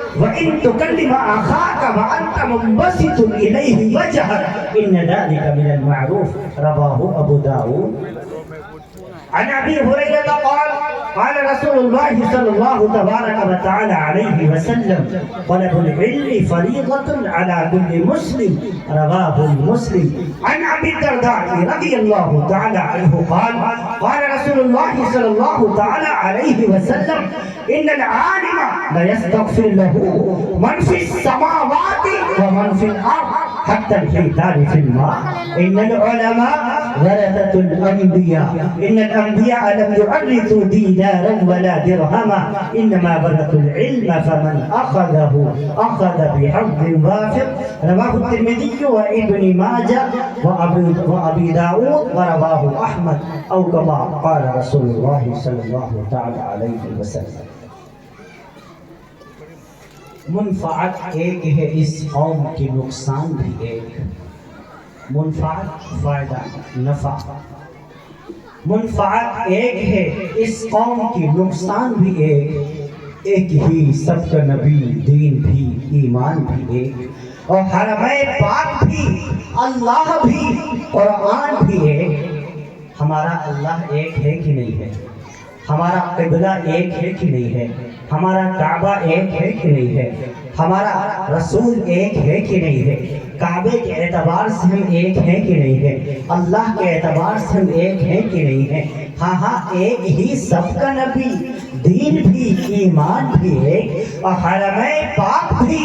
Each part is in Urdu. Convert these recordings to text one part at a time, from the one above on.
وَإِن تُكَلِّمَ أَخَاكَ وَأَنْتَ مُنبَسِطٌ إِلَيْهِ وَجْهَكَ إِنَّ ذَلِكَ مِنَ الْمَعْرُوفِ رواه أبو داود. عن أبي هريرة قال قال رسول الله صلى الله تبارك وتعالى عليه وسلم طلب العلم فريضة على كل مسلم رواه مسلم. عن أبي الدرداء رضي الله تعالى عنه قال قال رسول الله صلى الله تعالى عليه وسلم إن العالم لا يستغفر له من في السماوات ومن في الأرض حتى الحيتان في الماء. إن العلماء ورثة الأنبياء إن الأنبياء لم يورثوا دينارا ولا درهما إنما ورثوا العلم فمن أخذه أخذ بحظ وافر. رواه الترمذي وابن ماجه وأبي داود ورواه أحمد أو كما قال رسول الله صلى الله تعالى عليه وسلم. منفعت ایک ہے اس قوم کی نقصان بھی ایک. منفعت فائدہ نفع. منفعت ایک ہے اس قوم کی نقصان بھی ایک. ایک ہی سب کا نبی دین بھی ایمان بھی ایک اور حرمین پاک بھی اللہ بھی قرآن بھی ایک. ہمارا اللہ ایک ہے کہ نہیں ہے؟ ہمارا قبلہ ایک ہے کہ نہیں ہے؟ ہمارا کعبہ ایک ہے کہ نہیں ہے؟ ہمارا رسول ایک ہے کہ نہیں ہے؟ کعبے کے اعتبار سے ہم ایک ہیں کہ نہیں ہے؟ اللہ کے اعتبار سے ہم ایک ہیں کہ نہیں ہے؟ ہاں ہاں ایک ہی سب کا نبی دین بھی ایمان بھی ایک اور حرمین پاک بھی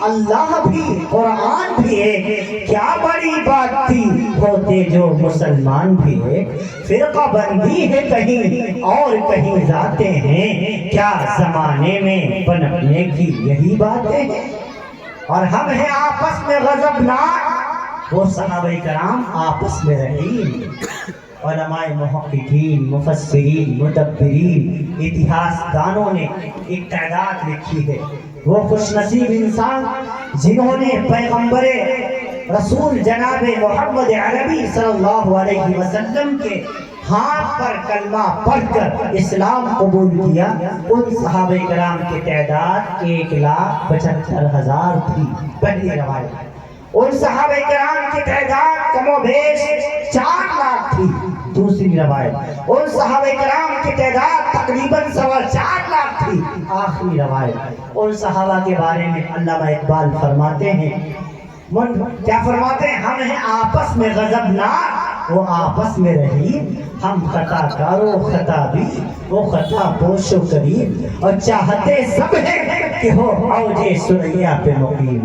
اللہ بھی قرآن بھی ایک. کیا بڑی بات تھی ہوتے جو مسلمان بھی ایک. فرقہ بندی ہے کہیں اور کہیں ذاتیں ہیں. کیا زمانے میں پنپنے کی یہی باتیں ہیں اور ہم ہیں آپس میں غضبناک. وہ صحابہ کرام آپس میں رحیم. علماء محققین مفسرین مدبرین اتہاس دانوں نے ایک تعداد لکھی ہے. وہ خوش نصیب انسان جنہوں نے پیغمبر رسول جناب محمد عربی صلی اللہ علیہ وسلم کے ہاتھ پر کلمہ پڑھ کر اسلام قبول کیا. ان صحابہ کرام کی تعداد 1,75,000 تھی. پہلی روایت. ان صحابہ کرام کی تعداد کم و بیش 4 لاکھ تھی. دوسری روایت. ان صحابہ کرام کی تعداد تقریباً 4.25 لاکھ تھی. آخری روایت. ان صحابہ کے بارے میں علامہ اقبال فرماتے ہیں کیا فرماتے ہیں؟ ہم ہیں آپس میں غضبناک وہ آپس میں رحیم. ہم خطا کارو خطا بھی وہ خطا پوش و کریم اور چاہتے سب ہیں کہ ہو اوج ثریا پہ مقیم.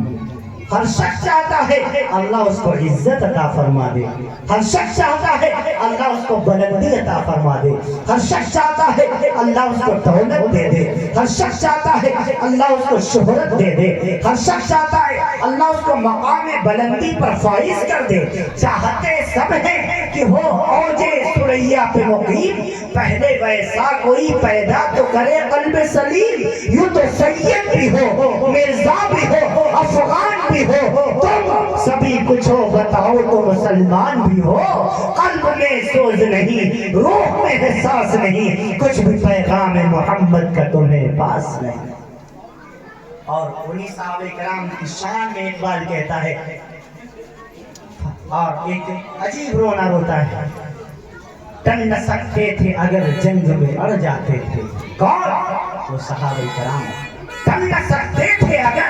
ہر شخص چاہتا ہے اللہ اس کو عزت عطا فرما دے. ہر شخص چاہتا ہے اللہ اس کو بلندی عطا فرما دے. ہر شخص چاہتا ہے اللہ اس کو دولت دے دے. ہر شخص چاہتا ہے اللہ اس کو شہرت دے دے. ہر شخص چاہتا ہے اللہ اس کو مقام بلندی پر فائز کر دے. چاہتے سب ہیں کہ ہو اوج ثریا پہ مقیم. پہلے ویسا کوئی پیدا تو کرے قلب سلیم. یوں تو سید بھی ہو مرزا بھی ہو افغان بھی ہو تم سبھی کچھ ہو بتاؤ تو مسلمان بھی ہو. قلب میں سوز نہیں روح میں احساس نہیں کچھ بھی پیغام محمد کا تمہیں پاس نہیں. اور انہی صحابہ کرام کی شان میں اقبال کہتا ہے اور ایک عجیب رونا روتا ہے. ٹل نہ سکتے تھے اگر جنگ میں اڑ جاتے تھے. کون؟ وہ صحابہ کرام. ٹل نہ سکتے تھے اگر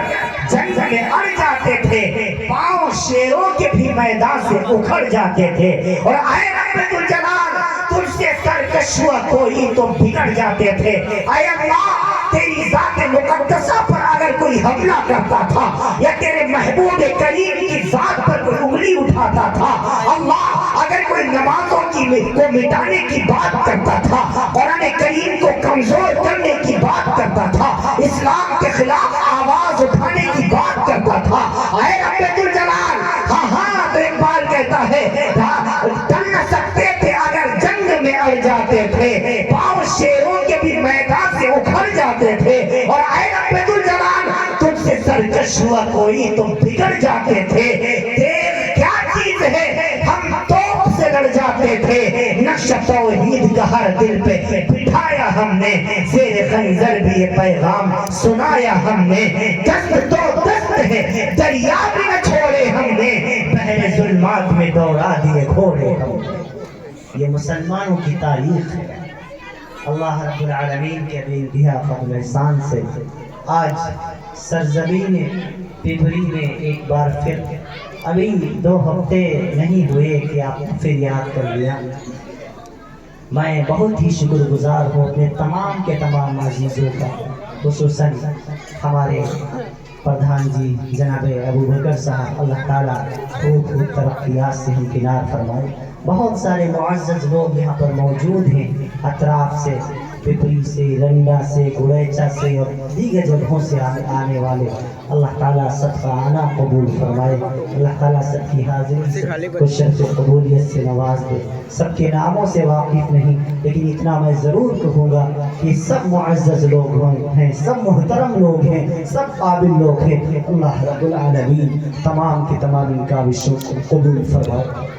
جنگ میں اڑ جاتے تھے. پاؤں شیروں کے بھی میدان سے اکھڑ جاتے تھے. اور اے رب ذوالجلال تجھ سے سرکش ہوا کوئی تو بگڑ جاتے تھے. اے اللہ تیری ذات مقدسہ پر اگر کوئی حملہ کرتا تھا یا تیرے محبوب کریم کی ذات پر کوئی انگلی اٹھاتا تھا. اللہ اگر کوئی نمازوں کو مٹانے کی بات کرتا تھا قرآن کریم کو کمزور کرنے کی بات کرتا تھا اسلام کے خلاف آواز اٹھانے کی بات کرتا تھا. اے رب ذوالجلال ہاں ہاں تو اقبال کہتا ہے ٹل نہ سکتے تھے اگر جنگ میں اڑ جاتے تھے. پاؤں شیروں کے بھی میدان سے اکھڑ جاتے تھے. اور اے رب ذوالجلال تجھ سے سرکش ہوا کوئی تو بگڑ جاتے تھے. دیر کیا چیز ہے ہم توپ سے چڑھ جاتے تھے، نقش توحید کا ہر دل پہ بٹھایا ہم نے، زیر خنجر بھی یہ پیغام سنایا ہم نے، دست تو دست ہے دریا بھی نہ چھوڑے ہم نے، بحر ظلمات میں دوڑا دیے گھوڑے ہم نے۔ یہ مسلمانوں کی تاریخ ہے۔ اللہ رب العالمین کے بے انتہا فضل احسان سے آج سرزمین پیپری میں ایک بار پھر، ابھی 2 ہفتے نہیں ہوئے کہ آپ نے پھر یاد کر لیا۔ میں بہت ہی شکر گزار ہوں اپنے تمام کے تمام عزیزوں کا، خصوصاً ہمارے پردھان جی جناب ابو بکر صاحب، اللہ تعالیٰ خوب خوب ترقیات سے ہمکنار فرمائے۔ بہت سارے معزز لوگ یہاں پر موجود ہیں، اطراف سے، پپری سے، رنڈا سے، گڑیچا سے اور دیگر جگہوں سے آنے والے، اللہ تعالیٰ صدقہ آنا قبول فرمائے، اللہ تعالیٰ سب کی حاضری کو شرف قبولیت سے نواز دے۔ سب کے ناموں سے واقف نہیں، لیکن اتنا میں ضرور کہوں گا کہ سب معزز لوگ ہیں، سب محترم لوگ ہیں، سب قابل لوگ ہیں۔ اللہ رب العالمین تمام کے تمام ان کا وشوں کو قبول فرمائے۔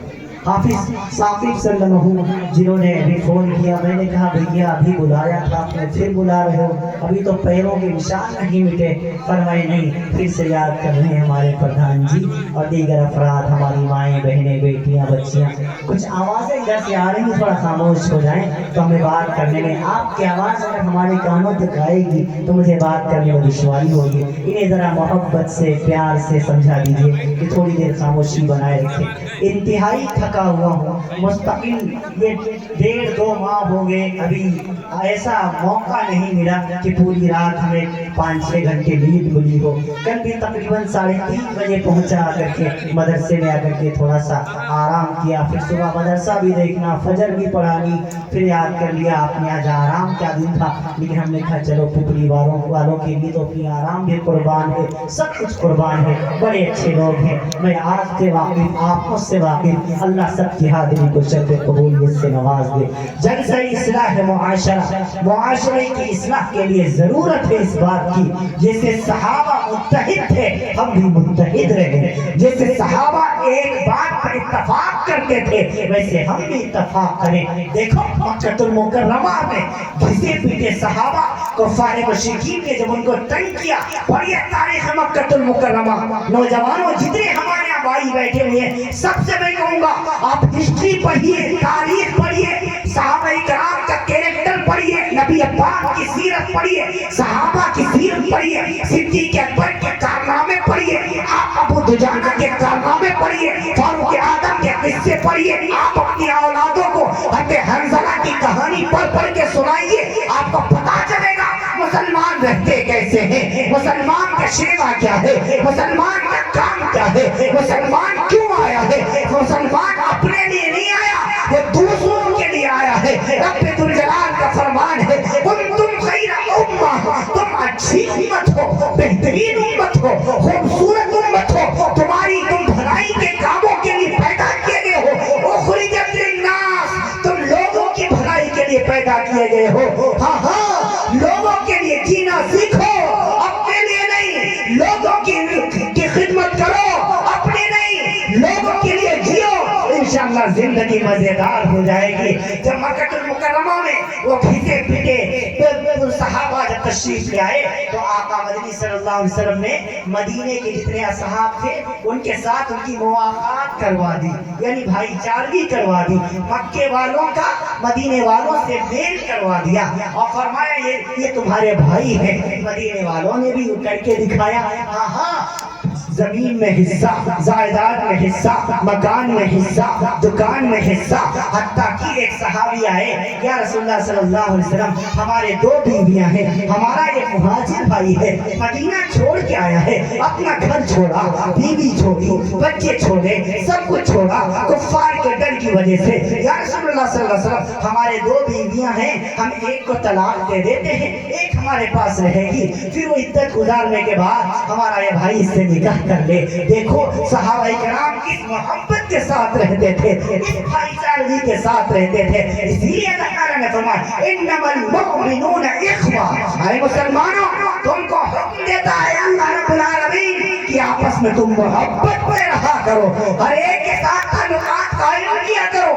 حافظ ثاقب صلی اللہ علیہ وسلم جنہوں نے ابھی فون کیا، میں نے کہا بھیا ابھی بلایا تھا آپ نے، پھر بلا رہے ہو، ابھی تو پیروں کے نشان نہیں مٹے۔ فرمائے نہیں، پھر سے یاد کر رہے ہیں ہمارے پردھان جی اور دیگر افراد، ہماری مائیں بہنیں بیٹیاں بچیاں۔ کچھ آوازیں ادھر سے آ رہی ہیں، تھوڑا خاموش ہو جائیں تو ہمیں بات کرنے میں، آپ کی آواز اگر ہمارے کانوں تک آئے گی تو مجھے بات کرنے میں دشواری ہوگی۔ انہیں ذرا محبت سے پیار سے سمجھا دیجیے کہ تھوڑی دیر خاموشی بنائے رکھیں۔ انتہائی تھکا ہوا ہوں، مستقل یہ 1.5-2 ماہ ہو گئے، ابھی ایسا موقع نہیں ملا کہ پوری رات ہمیں 5-6 گھنٹے نیند ملی ہو۔ کل بھی تقریباً 3:30 بجے پہنچا آ کر کے مدرسے میں، آ کر کے تھوڑا سا آرام کیا، پھر صبح مدرسہ بھی دیکھنا، فجر بھی پڑھانی، پھر یاد کر لیا آپ نے آج آرام کا دن تھا، لیکن ہم نے کہا چلو پپری والوں کے لیے تو اپنی آرام بھی قربان ہے، سب کچھ قربان ہے، بڑے اچھے لوگ ہیں، میں آپ سے واقف، آپ مجھ سے واقف، اللہ سب کی حاضری کو شرف قبولیت سے نواز دے۔ جلسہ اصلاح معاشرے کی اصلاح کے لیے ضرورت ہے اس بات کی، جیسے صحابہ متحد تھے ہم بھی متحد رہے، جیسے صحابہ ایک بات پر اتفاق کرتے تھے ویسے ہم بھی اتفاق کریں۔ دیکھو مکہ المکرمہ میں گھسے پیٹے صحابہ کفار مشرکین نے جب ان کو تنگ کیا، پڑھیے تاریخ مکہ المکرمہ، نوجوانوں جتنے ہمارے یہاں بھائی بیٹھے ہوئے ہیں، سب سے میں کہوں گا آپ ہسٹری پڑھیے، تاریخ پڑھیے، صحابہ کرام کا کیریکٹر پڑھیے، نبی پاک کی سیرت پڑھیے، صحابہ کی سیرت پڑھیے، صدیق اکبر کے کارنامے پڑھیے، آپ ابو دجانہ کے کارنامے پڑھیے، فاروق اعظم کے قصے پڑھیے، آپ اپنی اولادوں کو حضرت حنظلہ کی کہانی پڑھ کے سنائیے، آپ کو پتا چلے گا مسلمان رہتے کیسے ہیں، مسلمان کا شیوا کیا ہے، مسلمان کا کام کیا ہے، مسلمان کیوں آیا ہے۔ مسلمان اپنے لیے نہیں آیا، وہ دوسروں کے لیے آیا ہے۔ رب ذوالجلال کا فرمان ہے تم خیر امہ، تم اچھی امت ہو، بہترین امت ہو، خوبصورت امت ہو، تم بھلائی کے کاموں کے لیے پیدا کیے گئے ہو، اخرجت للناس، تم لوگوں کی بھلائی کے لیے پیدا کیے گئے ہو۔ ہاں لوگوں کے لیے جینا سیکھو، اپنے لیے نہیں، لوگوں کی خدمت کرو، اپنے نہیں، لوگوں کے لیے جیو، انشاءاللہ زندگی مزیدار ہو جائے گی۔ جب مکہ المکرمہ میں وہ گھسے پٹے صحابہ جب تشریف لے آئے تو آقا مدنی صلی اللہ علیہ وسلم نے مدینے کے جتنے اصحاب تھے ان کے ساتھ ان کی مواقعات کروا دی، یعنی بھائی چارگی کروا دی، مکے والوں کا مدینے والوں سے میل کروا دیا اور فرمایا یہ تمہارے بھائی ہیں۔ مدینے والوں نے بھی کر کے دکھایا، ہاں زمین میں حصہ، جائیداد میں حصہ، مکان میں حصہ، دکان میں حصہ، حتیٰ کہ ایک صحابی آئے، یا رسول اللہ صلی اللہ علیہ وسلم ہمارے 2 بیویاں ہیں، ہمارا ایک مہاجر بھائی ہے، مدینہ چھوڑ کے آیا ہے، اپنا گھر چھوڑا، بیوی چھوڑی، بچے چھوڑے، سب کچھ چھوڑا کفار کے ڈر کی وجہ سے۔ یا رسول اللہ صلی اللہ علیہ وسلم ہمارے 2 بیویاں ہیں، ہم ایک کو طلاق دے دیتے ہیں، ایک ہمارے پاس رہے گی، پھر وہ عدت گزارنے کے بعد ہمارا یہ بھائی اس سے نکاح کر لے۔ دیکھو صحابہ کرام کس محبت کے ساتھ رہتے تھے، اس بھائی چارگی کے ساتھ رہتے تھے، اس لیے اللہ نے فرمایا انما المؤمنون اخوہ، اے مسلمانوں تم کو حکم دیتا ہے اللہ رب العالمین کہ آپس میں تم محبت میں رہا کرو، ہر ایک کے ساتھ تعلقات قائم کیا کرو،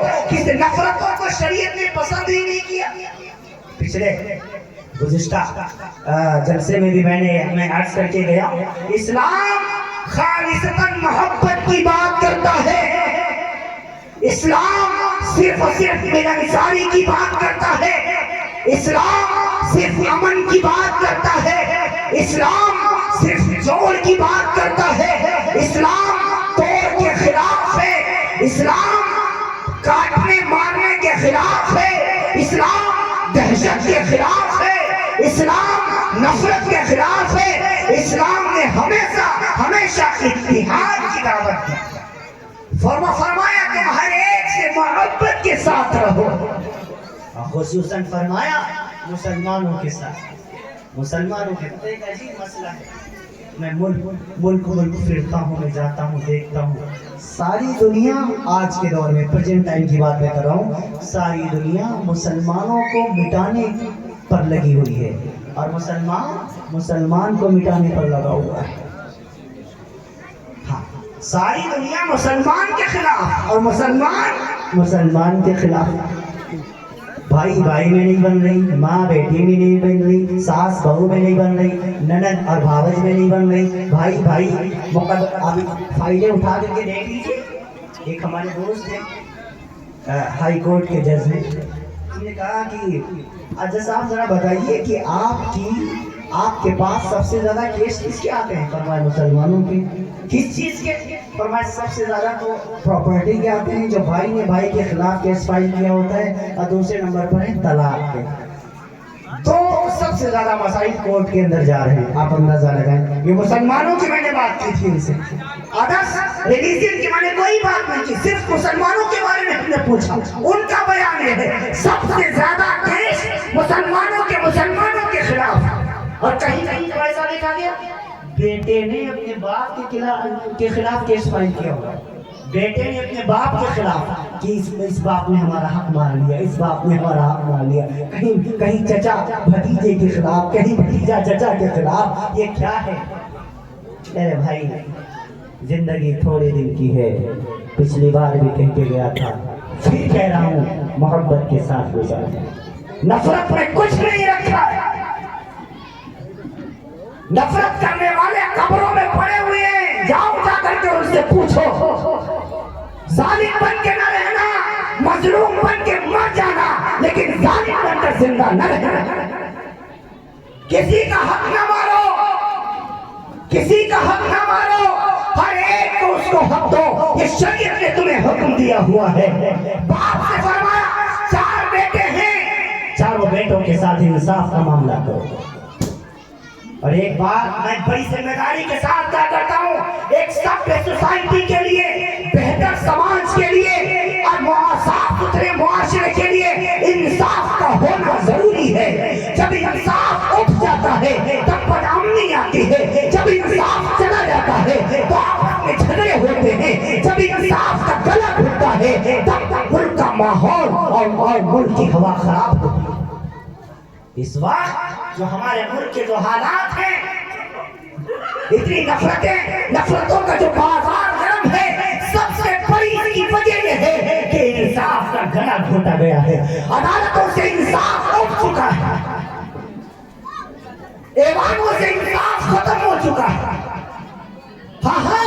اس نفرتوں کو شریعت نے پسند ہی نہیں کیا. پچھلے گزشتہ جلسے میں بھی میں عرض کر کے گیا, اسلام خالصتاً محبت کی بات کرتا ہے. اسلام صرف اور صرف ملنساری کی بات کرتا ہے. اسلام صرف امن کی بات کرتا ہے. اسلام صرف جوڑ کی بات کرتا ہے. اسلام توڑ کے خلاف ہے. اسلام کاٹنے مارنے کے خلاف ہے. اسلام دہشت کے خلاف ہے. اسلام نفرت کے خلاف ہے. اسلام نے ہمیشہ اتحاد کی دعوت دی. فرمایا تم ہر ایک سے محبت کے ساتھ رہو. خصوصاً فرمایا مسلمانوں کے ساتھ. مسلمانوں کے تو ایک عجیب مسئلہ ہے. میں ملک پھرتا ہوں, میں جاتا ہوں, دیکھتا ہوں, ساری دنیا آج کے دور میں پریزنٹ ٹائم کی بات میں کر رہا ہوں, ساری دنیا مسلمانوں کو مٹانے پر لگی ہوئی ہے اور مسلمان کو مٹانے پر لگا ہوا ہے. ہاں, ساری دنیا مسلمان کے خلاف اور مسلمان کے خلاف. بھائی میں نہیں بن رہی, ماں بیٹی میں نہیں بن رہی, ساس بہو میں نہیں بن رہی, نند اور بھاوج میں نہیں بن رہی. بھائی ابھی فائلیں اٹھا کر کے دیکھ لیجیے. ایک ہمارے دوست ہیں ہائی کورٹ کے جج نے کہا کہ جج صاحب ذرا بتائیے کہ آپ کے پاس سب سے زیادہ کیس کس کے آتے ہیں؟ فرمایا مسلمانوں کے. کس چیز کے؟ فرمایا سب سے زیادہ تو پراپرٹی کے آتے ہیں, جو بھائی نے بھائی کے خلاف کیس فائل کیا ہوتا ہے, اور دوسرے نمبر پر ہے طلاق کے. تو سب سے زیادہ مسائل کورٹ کے اندر جا رہے ہیں. آپ اندازہ لگائیں. یہ مسلمانوں کی میں نے بات کی تھی ان سے, ادرس ریلیجن کی میں نے کوئی بات نہیں کی, صرف مسلمانوں کے بارے میں ہم نے پوچھا. ان کا بیان یہ ہے سب سے زیادہ کیس مسلمانوں کے خلاف. اور کہیں تو ایسا دیکھا گیا بیٹے نے اپنے باپ کے خلاف کیس فائل کیا ہوگا. بیٹے نے اپنے باپ کے خلاف کہ اس باپ نے ہمارا حق مار لیا, اس باپ نے ہمارا حق مار لیا. کہیں چچا بھتیجے کے خلاف, کہیں بھتیجا چچا کے خلاف. یہ کیا ہے؟ میرے بھائی, زندگی تھوڑے دن کی ہے. پچھلی بار بھی کہہ کے گیا تھا, پھر کہہ رہا ہوں, محبت کے ساتھ گزارو. نفرت میں کچھ نہیں رکھا ہے. نفرت کرنے والے قبروں میں پڑے ہوئے ہیں, جاؤ جا کر کے ان سے پوچھو. ظالم بن کے نہ رہنا, مظلوم بن کے مر جانا, لیکن ظالم بن کر زندہ نہ رہنا. کسی کا حق نہ مارو, کسی کا حق نہ مارو, ہر ایک کو اس کو حق دو. یہ شریعت نے تمہیں حکم دیا ہوا ہے. باپ سے فرمایا 4 بیٹے ہیں, چاروں بیٹوں کے ساتھ انصاف کا معاملہ کرو. اور ایک بات میں بڑی ذمہ داری کے ساتھ کہا کرتا ہوں, ایک سب سوسائٹی کے لیے, بہتر سماج کے لیے اور صاف ستھرے معاشرے کے لیے انصاف کا ہونا ضروری ہے. جب انصاف اٹھ جاتا ہے تب بدامنی آتی ہے. جب انصاف چلا جاتا ہے تو آپس میں جھگڑے ہوتے ہیں. جب انصاف کا گلا گھٹتا ہے تب ملک کا ماحول اور ملک کی ہوا خراب ہوتی ہے. اس وقت جو ہمارے ملک کے جو حالات ہیں, اتنی نفرتوں کا جو بازار گرم ہے, سب سے بڑی اس کی وجہ یہ ہے کہ انصاف کا گلا گھوٹا گیا ہے. عدالتوں سے انصاف اٹھ چکا ہے, ایوانوں سے انصاف ختم ہو چکا ہے. ہاں,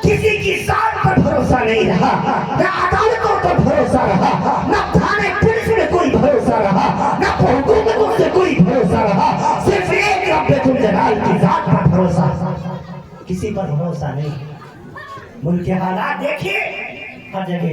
کسی کی ذات پر بھروسہ نہیں رہا, نہ عدالتوں پر بھروسہ رہا, نہ تھانے پولیس میں کوئی بھروسہ رہا, نہ حکومتوں سے کوئی بھروسہ رہا. صرف ایک رب الجلال کی ذات پر بھروسہ, کسی پر بھروسہ نہیں. ملک کے حالات دیکھیے ہر جگہ.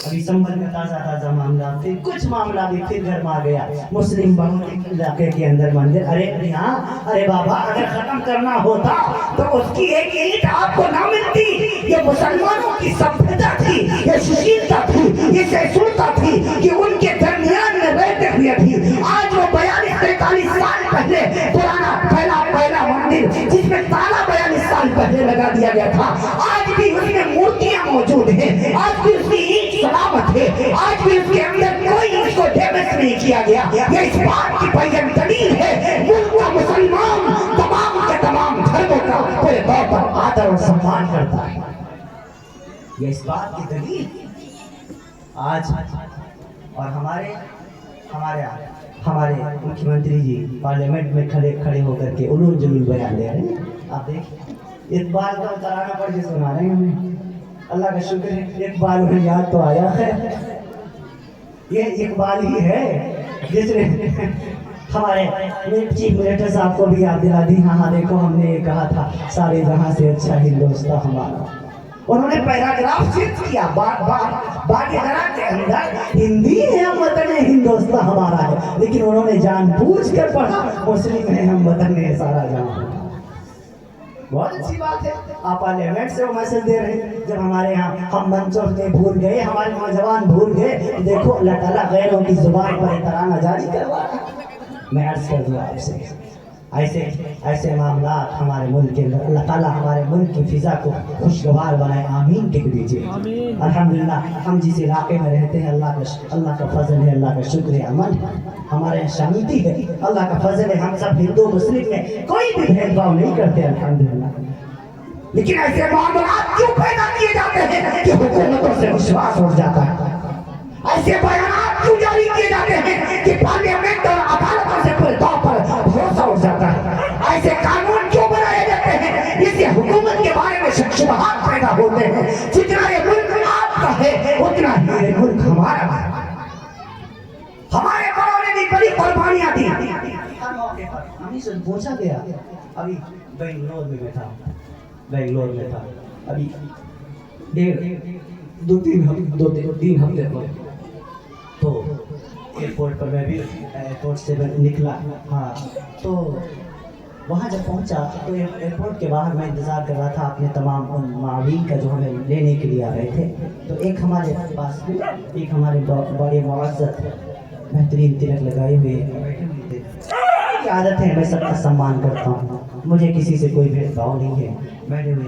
ابھی سنبھل میں تازہ معاملہ, پھر کچھ معاملہ بھی پھر گرما گیا. مسلم بہت علاقے کے اندر مندر. ارے بابا, اگر ختم کرنا ہوتا تو اس کی ایک اینٹ آپ کو نہ ملتی. یہ مسلمانوں کی سبھیتا تھی, یہ سشیلتا تھی, یہ سہسلتا تھی کہ ان کے درمیان میں رہتے ہوئے بھی آج وہ 42-43 سال پہلے پرانا پہلا مندر جس میں تالا 42 سال پہلے لگا دیا گیا تھا, آج بھی اس میں مورتیاں موجود ہیں. آج بھی اس کی اینٹ سلامت ہے. آج بھی اس کے اندر کوئی اس کو ڈیمیج نہیں کیا گیا. یہ اس بات کی پہلی دلیل ہے ملک کا مسلمان تمام کے تمام دھرموں کا پورے طور پر آدر اور سمان کرتا ہے. یہ اس بات کی دلیل. آج اور ہمارے مکھی منتری جی پارلیمنٹ میں کھڑے ہو کر کے علول جلول بیان دے رہے ہیں. آپ دیکھیں اقبال کا ترانہ پڑھ کے سنا رہے ہیں ہمیں. اللہ کا شکر ہے اقبال انہیں یاد تو آیا ہے. یہ اقبال ہی ہے جس نے ہمارے چیف منسٹر صاحب کو بھی یاد دلا دی. ہاں دیکھو ہم نے یہ کہا تھا سارے جہاں سے اچھا ہندوستان ہمارا. انہوں نے پیراگراف صرف کیا باقاعدہ کے اندر ہندی ہے ہم وطن ہندوستان ہمارا ہے, لیکن انہوں نے جان بوجھ کر پڑھا مسلم ہے ہم وطن ہے سارا جہاں. بہت اچھی بات ہے. آپ پارلیمنٹ سے وہ میسج دے رہے ہیں. جب ہمارے یہاں ہم منچوں سے بھول گئے, ہمارے نوجوان بھول گئے, دیکھو اللہ تعالیٰ غیروں کی زبان پر ترانہ جاری کروا رہا ہے. میں عرض کر دوں آپ سے ایسے معاملات ہمارے ملک کے اندر اللہ تعالیٰ ہمارے ملک کی فضا کو خوشگوار بنائے. آمین کہہ دیجیے. الحمدللہ ہم جس علاقے میں رہتے ہیں اللہ کا فضل ہے, اللہ کا شکر ہے, امن ہمارے یہاں شانتی ہے, اللہ کا فضل ہے. ہم سب ہندو مسلم میں کوئی بھی بھید بھاؤ نہیں کرتے الحمدللہ. لیکن ایسے معاملات کیوں پیدا کیے جاتے ہیں کہ حکومتوں سے وشواس اٹھ جاتا ہے؟ ایسے بیانات کیوں جاری کیے جاتے ہیں کہ پارلیمنٹ اور عدالتوں سے پورے طور پر بھروسہ اٹھ جاتا ہے؟ ایسے قانون کیوں بنائے جاتے ہیں جس سے حکومت کے بارے میں شک شبہات پیدا ہوتے ہیں؟ جتنا یہ ملک آپ کا ہے اتنا ہی یہ ملک ہمارا ہے. ہمارے بڑوں نے بھی بڑی قربانیاں دی. ہر موقع پر ہمیں سے پوچھا گیا, ابھی بنگلور میں تھا ابھی دو تین ہفتے پر, تو ایئرپورٹ پر میں بھی ایئرپورٹ سے نکلا. ہاں تو وہاں جب پہنچا تو ایئرپورٹ کے باہر میں انتظار کر رہا تھا اپنے تمام معاون کا جو ہمیں لینے کے لیے آ رہے تھے. تو ایک ہمارے پاس ایک ہمارے بڑے معزز بہترین تلک لگائے ہوئے عادت ہے, میں سب کا سمان کرتا ہوں, مجھے کسی سے کوئی بھید بھاؤ نہیں ہے. بیٹھے ہوئے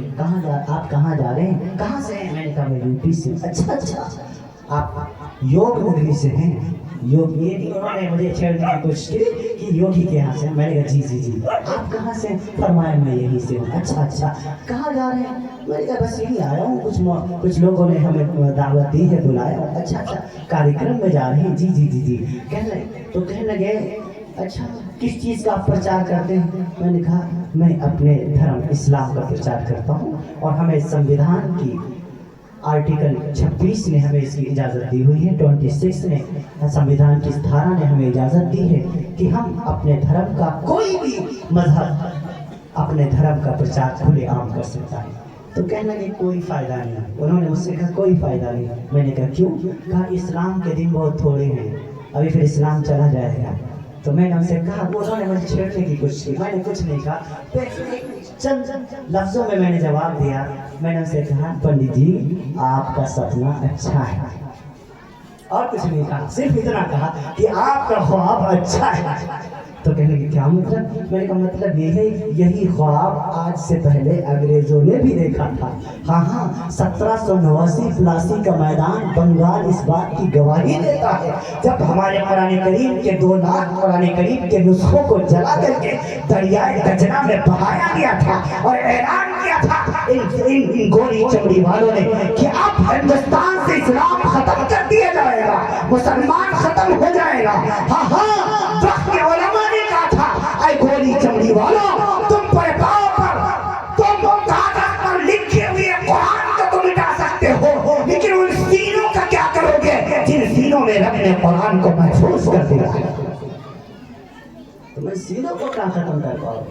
آپ کہاں جا رہے ہیں, کہاں سے ہیں؟ میں نے کہا میں یو پی سے. اچھا آپ یوگ نگری سے ہیں؟ یوگ یہ نہیں, انہوں نے مجھے چھیڑنے کی کوشش کی کہ یوگی کے یہاں سے. میں نے کہا جی آپ کہاں سے؟ فرمایا میں یہی سے ہوں. اچھا کہاں جا رہے ہیں؟ میں نے کہا بس یہی آیا ہوں, کچھ لوگوں نے ہمیں دعوت دی ہے, بلایا. اچھا کاریکرم میں جا رہے ہیں؟ جی کہنے لگے اچھا کس چیز کا آپ پرچار کرتے ہیں؟ میں نے کہا میں اپنے دھرم اسلام کا پرچار کرتا ہوں, اور ہمیں سنویدھان کی آرٹیکل 26 نے ہمیں اس کی اجازت دی ہوئی ہے, 26 نے سنویدھان کی دھارا نے ہمیں اجازت دی ہے کہ ہم اپنے دھرم کا کوئی بھی مذہب اپنے دھرم کا پرچار کھلے عام کر سکتا ہے. تو کہنے لگے کوئی فائدہ نہیں. انہوں نے مجھ سے کہا کوئی فائدہ نہیں. میں نے کہا کیوں؟ کہا اسلام کے دن بہت تھوڑے ہیں, ابھی پھر اسلام چلا جائے گا. تو میں نے ان سے کہا, انہوں نے مجھے چھیڑنے کی کوشش کی, میں نے کچھ نہیں کہا. چند لفظوں میں نے جواب دیا. میں نے ان سے کہا پنڈت جی آپ کا سپنا اچھا ہے, اور کچھ نہیں کہا, صرف اتنا کہا کہ آپ کا خواب اچھا ہے. تو کہنے لگے کیا مطلب؟ میں نے کہا مطلب یہ ہے یہی خواب آج سے پہلے انگریزوں نے بھی دیکھا تھا. ہاں 1789 کا میدان بنگال اس بات کی گواہی دیتا ہے جب ہمارے قرآن کریم کے 2 لاکھ قرآن کریم کے نسخوں کو جلا کر کے دریائے دجلہ میں بہایا گیا تھا, اور اعلان کیا تھا ان گوری چمڑی والوں نے کہ اب ہندوستان سے اسلام ختم کر دیا جائے گا, مسلمان ختم ہو جائے گا. وقت کے علماء نے کہا تھا اے گولی چمڑی والوں, تم پر تم کاغذ پر لکھے ہوئے قرآن کو تم مٹا سکتے ہو, لیکن ان سینوں کا کیا کرو گے جن سینوں میں رب نے قرآن کو محفوظ کر دیا ہے؟ تم ان سینوں کو کیا ختم کر پاؤ گے؟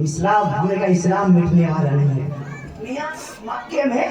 اسلام, ہم نے کہا اسلام مٹنے والا نہیں ہے. میاں مکے میں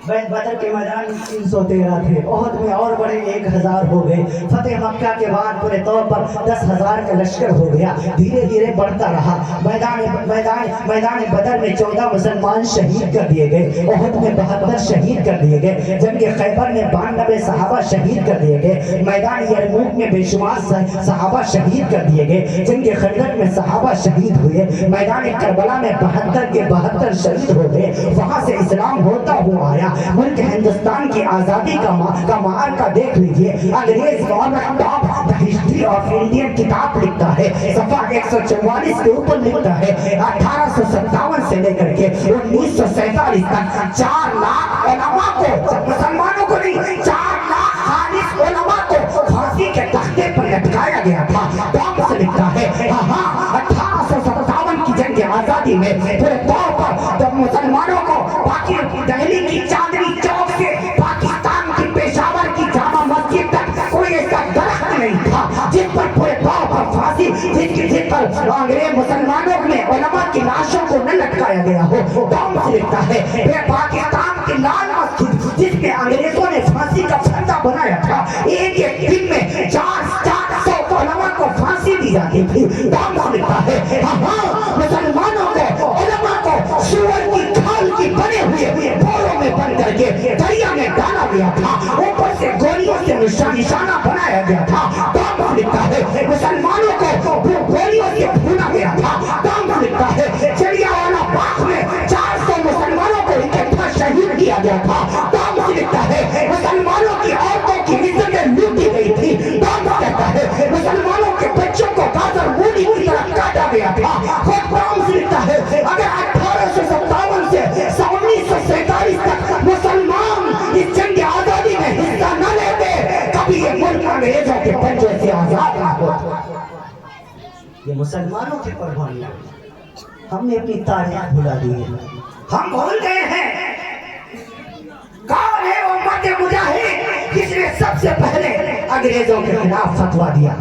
بدر کے میدان 313 تھے, احد میں اور بڑے 1000 ہو گئے. فتح مکہ کے بعد پورے طور پر 10,000 کا لشکر ہو گیا, دھیرے دھیرے بڑھتا رہا. میدان بدر میں 14 مسلمان شہید کر دیے گئے, احد میں 72 شہید کر دیے گئے, جنگ خیبر میں 92 صحابہ شہید کر دیے گئے, میدان یرموک میں بے شمار صحابہ شہید کر دیے گئے, جنگ خندق میں صحابہ شہید ہوئے, میدان کربلا میں 72 کے 72 شہید ہو گئے. وہاں سے اسلام ہوتا ہوا آیا. ملک ہندوستان کی آزادی کا معرکہ دیکھ لیجئے. انگریز government of history of Indian کتاب لکھتا ہے, صفحہ 144 کے اوپر لکھتا ہے 1857 سے لے کر کے 1947 تک 4 لاکھ علماء کو, مسلمانوں کو نہیں, 4 لاکھ خالص علماء ہے پورے طور پر جب مسلمانوں کو دہلی کی چاندنی چوک سے پاکستان کی پشاور کی جامع مسجد تک کوئی ایسا درخت نہیں تھا جس پر پورے طور پر پھانسی جس پر انگریز مسلمانوں میں علماء کی لاشوں کو نہ لٹکایا گیا ہو. ڈاؤن لکھتا ہے پاکستان کی لال مسجد جس میں انگریزوں نے پھانسی کا پھندا بنایا تھا ایک ایک دن میں 400 علماء کو پھانسی دی جاتی تھی. ڈاؤن لکھتا ہے ہاں مسلمانوں کو علماء کو سور کی کھال کی بنے ہوئے بوروں میں بند کر کے دریا میں ڈالا گیا تھا اوپر سے گولیوں سے نشانہ بنایا گیا تھا. ڈاؤن لکھتا ہے مسلمانوں کو گولیوں سے بھونا گیا تھا. ڈاؤن لکھتا ہے جلیانوالہ باغ میں 400 مسلمانوں کو اکٹھا شہید کیا گیا تھا. ڈاؤن لکھتا ہے مسلمانوں کی عورتوں کی عزتیں لوٹی گئی تھی. ڈاؤن کہتا ہے مسلمانوں کے بچوں کو گاجر مولی کی طرح کاٹا گیا تھا. خود ڈاؤن لکھتا ہے اگر 1857 سے 1947 تک مسلمان اس جنگ آزادی میں حصہ نہ لیتے کبھی یہ ملک انگریزوں کے پنجوں سے آزاد نہ ہوتا. یہ مسلمانوں کی قربانیاں ہم نے اپنی تاریخ بھلا دی ہے. ہم بھول گئے ہیں کون ہے امت مجاہد جس نے سب سے پہلے انگریزوں کے خلاف فتویٰ دیا.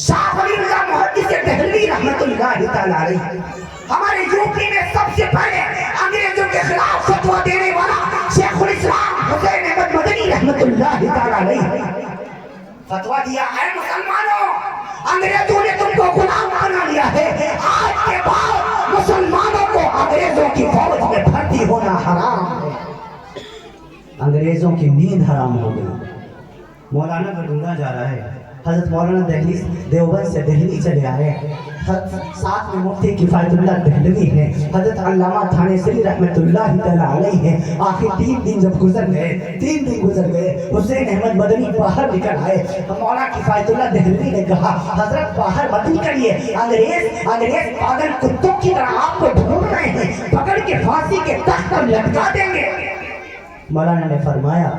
شاہ ولی اللہ محدث دہلوی رحمت اللہ تعالی علیہ ہمارے یوپی میں سب سے پہلے انگریزوں کے خلاف فتویٰ دینے والا شیخ الاسلام حسین احمد مدنی رحمت اللہ تعالی علیہ فتویٰ دیا ہے مسلمانوں انگریزوں نے تم کو غلام بنا لیا ہے. آج کے بعد مسلمانوں کو انگریزوں کی فوج میں بھرتی ہونا حرام ہے. انگریزوں کی نیند حرام ہو گئی. مولانا کا ڈھونڈا جا رہا ہے. حضرت مولانا دیوبند سے دہلی چلے آئے. ساتھ میں مفتی کفایت اللہ دہلوی ہیں. حضرت علامہ تھانے سری رحمت اللہ تعالی علیہ ہیں. آخر 3 دن جب گزر گئے حسین احمد مدنی باہر نکل آئے. مولانا کفایت اللہ دہلوی نے کہا حضرت باہر مت نکلیے انگریز پاگل کتوں کی طرح آپ کو ڈھونڈ رہے ہیں پکڑ کے پھانسی کے تخت پر لٹکا دیں گے. مولانا نے فرمایا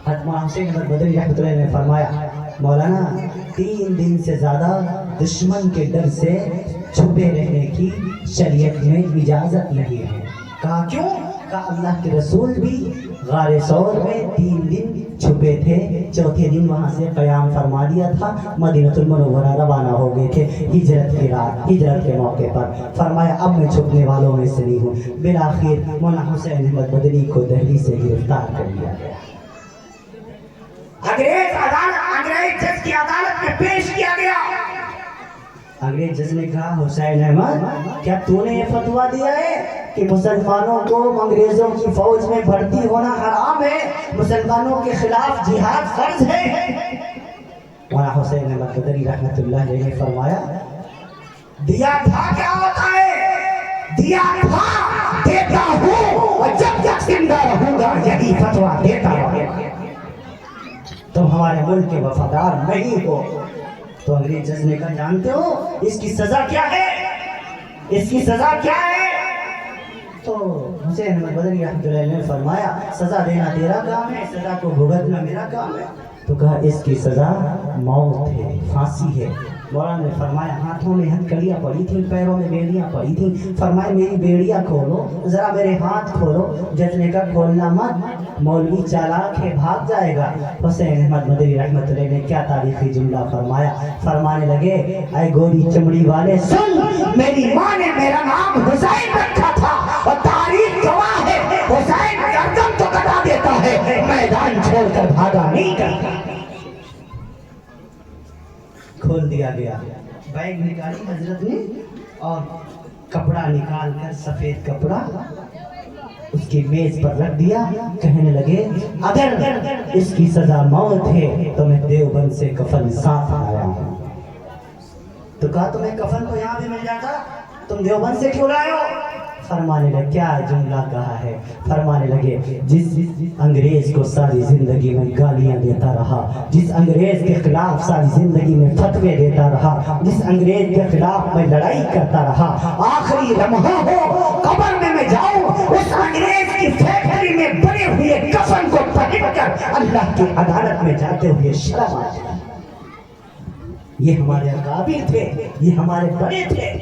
حضرت حسین احمد مدنی رحمۃ اللہ نے فرمایا مولانا 3 دن سے زیادہ دشمن کے ڈر سے چھپے رہنے کی شریعت میں اجازت نہیں ہے. کہا کیوں؟ کہا اللہ کے رسول بھی غار ثور میں 3 دن چھپے تھے. چوتھے دن وہاں سے قیام فرما دیا تھا. مدینہ المنورہ روانہ ہو گئے تھے ہجرت کی رات ہجرت کے موقع پر. فرمایا اب میں چھپنے والوں میں سے نہیں ہوں. بالآخر مولانا حسین احمد مدنی کو دہلی سے گرفتار کر لیا گیا. انگریز جج کی عدالت میں پیش کیا گیا. انگریز جج نے کہا حسین احمد کیا تو نے یہ فتویٰ دیا ہے کہ مسلمانوں کو انگریزوں کی فوج میں بھرتی ہونا حرام ہے مسلمانوں کے خلاف جہاد فرض ہے؟ مولانا حسین احمد مدنی رحمت اللہ علیہ نے فرمایا دیا تھا کیا ہوتا ہے دیا تھا دیتا ہوں اور جب تک زندہ رہوں گا یہی فتویٰ دیتا ہوں. تم ہمارے ملک کے وفادار نہیں ہو. تو انگریز جج نے کہا جانتے ہو اس کی سزا کیا ہے اس کی سزا کیا ہے؟ تو حسین احمد مدنی رحمۃ اللہ نے فرمایا سزا دینا تیرا کام ہے سزا کو بھگتنا میرا کام ہے. تو کہا اس کی سزا موت ہے پھانسی ہے. مولانا نے فرمایا ہاتھوں میں ہتھکڑیاں پڑی تھیں پیروں میں بیڑیاں پڑی تھیں. فرمایا میری بیڑیاں کھولو ذرا میرے ہاتھ کھولو. جج نے کہا کھولنا مت مولوی چالاک ہے بھاگ جائے گا. حسین احمد مدنی رحمت اللہ نے کیا تاریخی جملہ فرمایا. فرمانے لگے اے گوری چمڑی والے سن میری ماں نے میرا نام حسین رکھا تھا اور تاریخ گواہ ہے حسین گردن تو کٹا دیتا ہے میدان چھوڑ کر بھاگا نہیں کرتا. کھول دیا گیا. بیگ نکالی حضرت نے اور کپڑا نکال کر سفید کپڑا اس کی میز پر رکھ دیا. کہنے لگے اگر اس کی سزا موت ہے تو میں دیوبند سے کفن ساتھ لایا ہوں. تو کہا تمہیں کفن تو یہاں بھی مل جاتا تم دیوبند سے کیوں لائے ہو؟ فرمانے لگے کیا جملہ کہا ہے. فرمانے لگے جس انگریز کو ساری زندگی میں گالیاں دیتا رہا جس انگریز کے خلاف ساری زندگی میں فتوے دیتا رہا جس انگریز کے خلاف میں لڑائی کرتا رہا آخری لمحہ ہو قبر میں جاؤں اس انگریز کی فیکٹری میں بنے ہوئے کفن کو پہن کر اللہ کی عدالت میں جاتے ہوئے شرم آ جائے. یہ ہمارے اکابر تھے یہ ہمارے بڑے تھے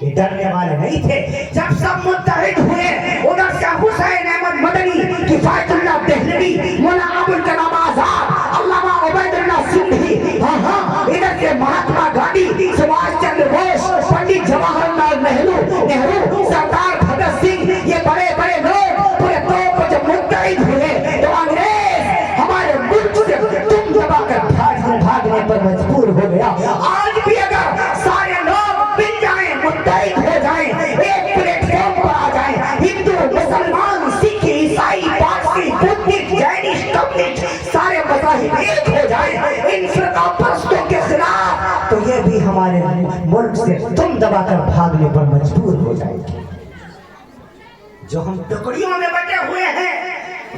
یہ ڈرنے والے نہیں تھے. جب سب متحد ہوئے, ادھر سے حسین احمد مدنی, کفایت اللہ دہلوی, مولانا ابوالکلام آزاد, علامہ عبید اللہ سندھی, ادھر سے مہاتما گاندھی, سبھاش چندر بوس, پنڈت جواہر لال نہرو, سردار بھگت سنگھ, یہ بڑے بڑے لوگ پورے طور پر جب متحد ہوئے تو انگریز ہمارے ملک سے تم دبا کر بھاگنے پر مجبور ہو گیا. آج بھی اگر سارے لوگ مل جائیں, متحد ہو جائیں, ایک پلیٹ فارم پر آ جائیں, ہندو, مسلمان, سکھ, عیسائی, پارسی, بدھسٹ, جینش, کمیونسٹ, سارے مذاہب ایک ہو جائیں ان فرقہ پرستوں کے خلاف, تو یہ بھی ہمارے ملک سے تم دبا کر بھاگنے پر مجبور ہو جائے گی. جو ہم ٹکڑیوں میں بٹے ہوئے ہیں,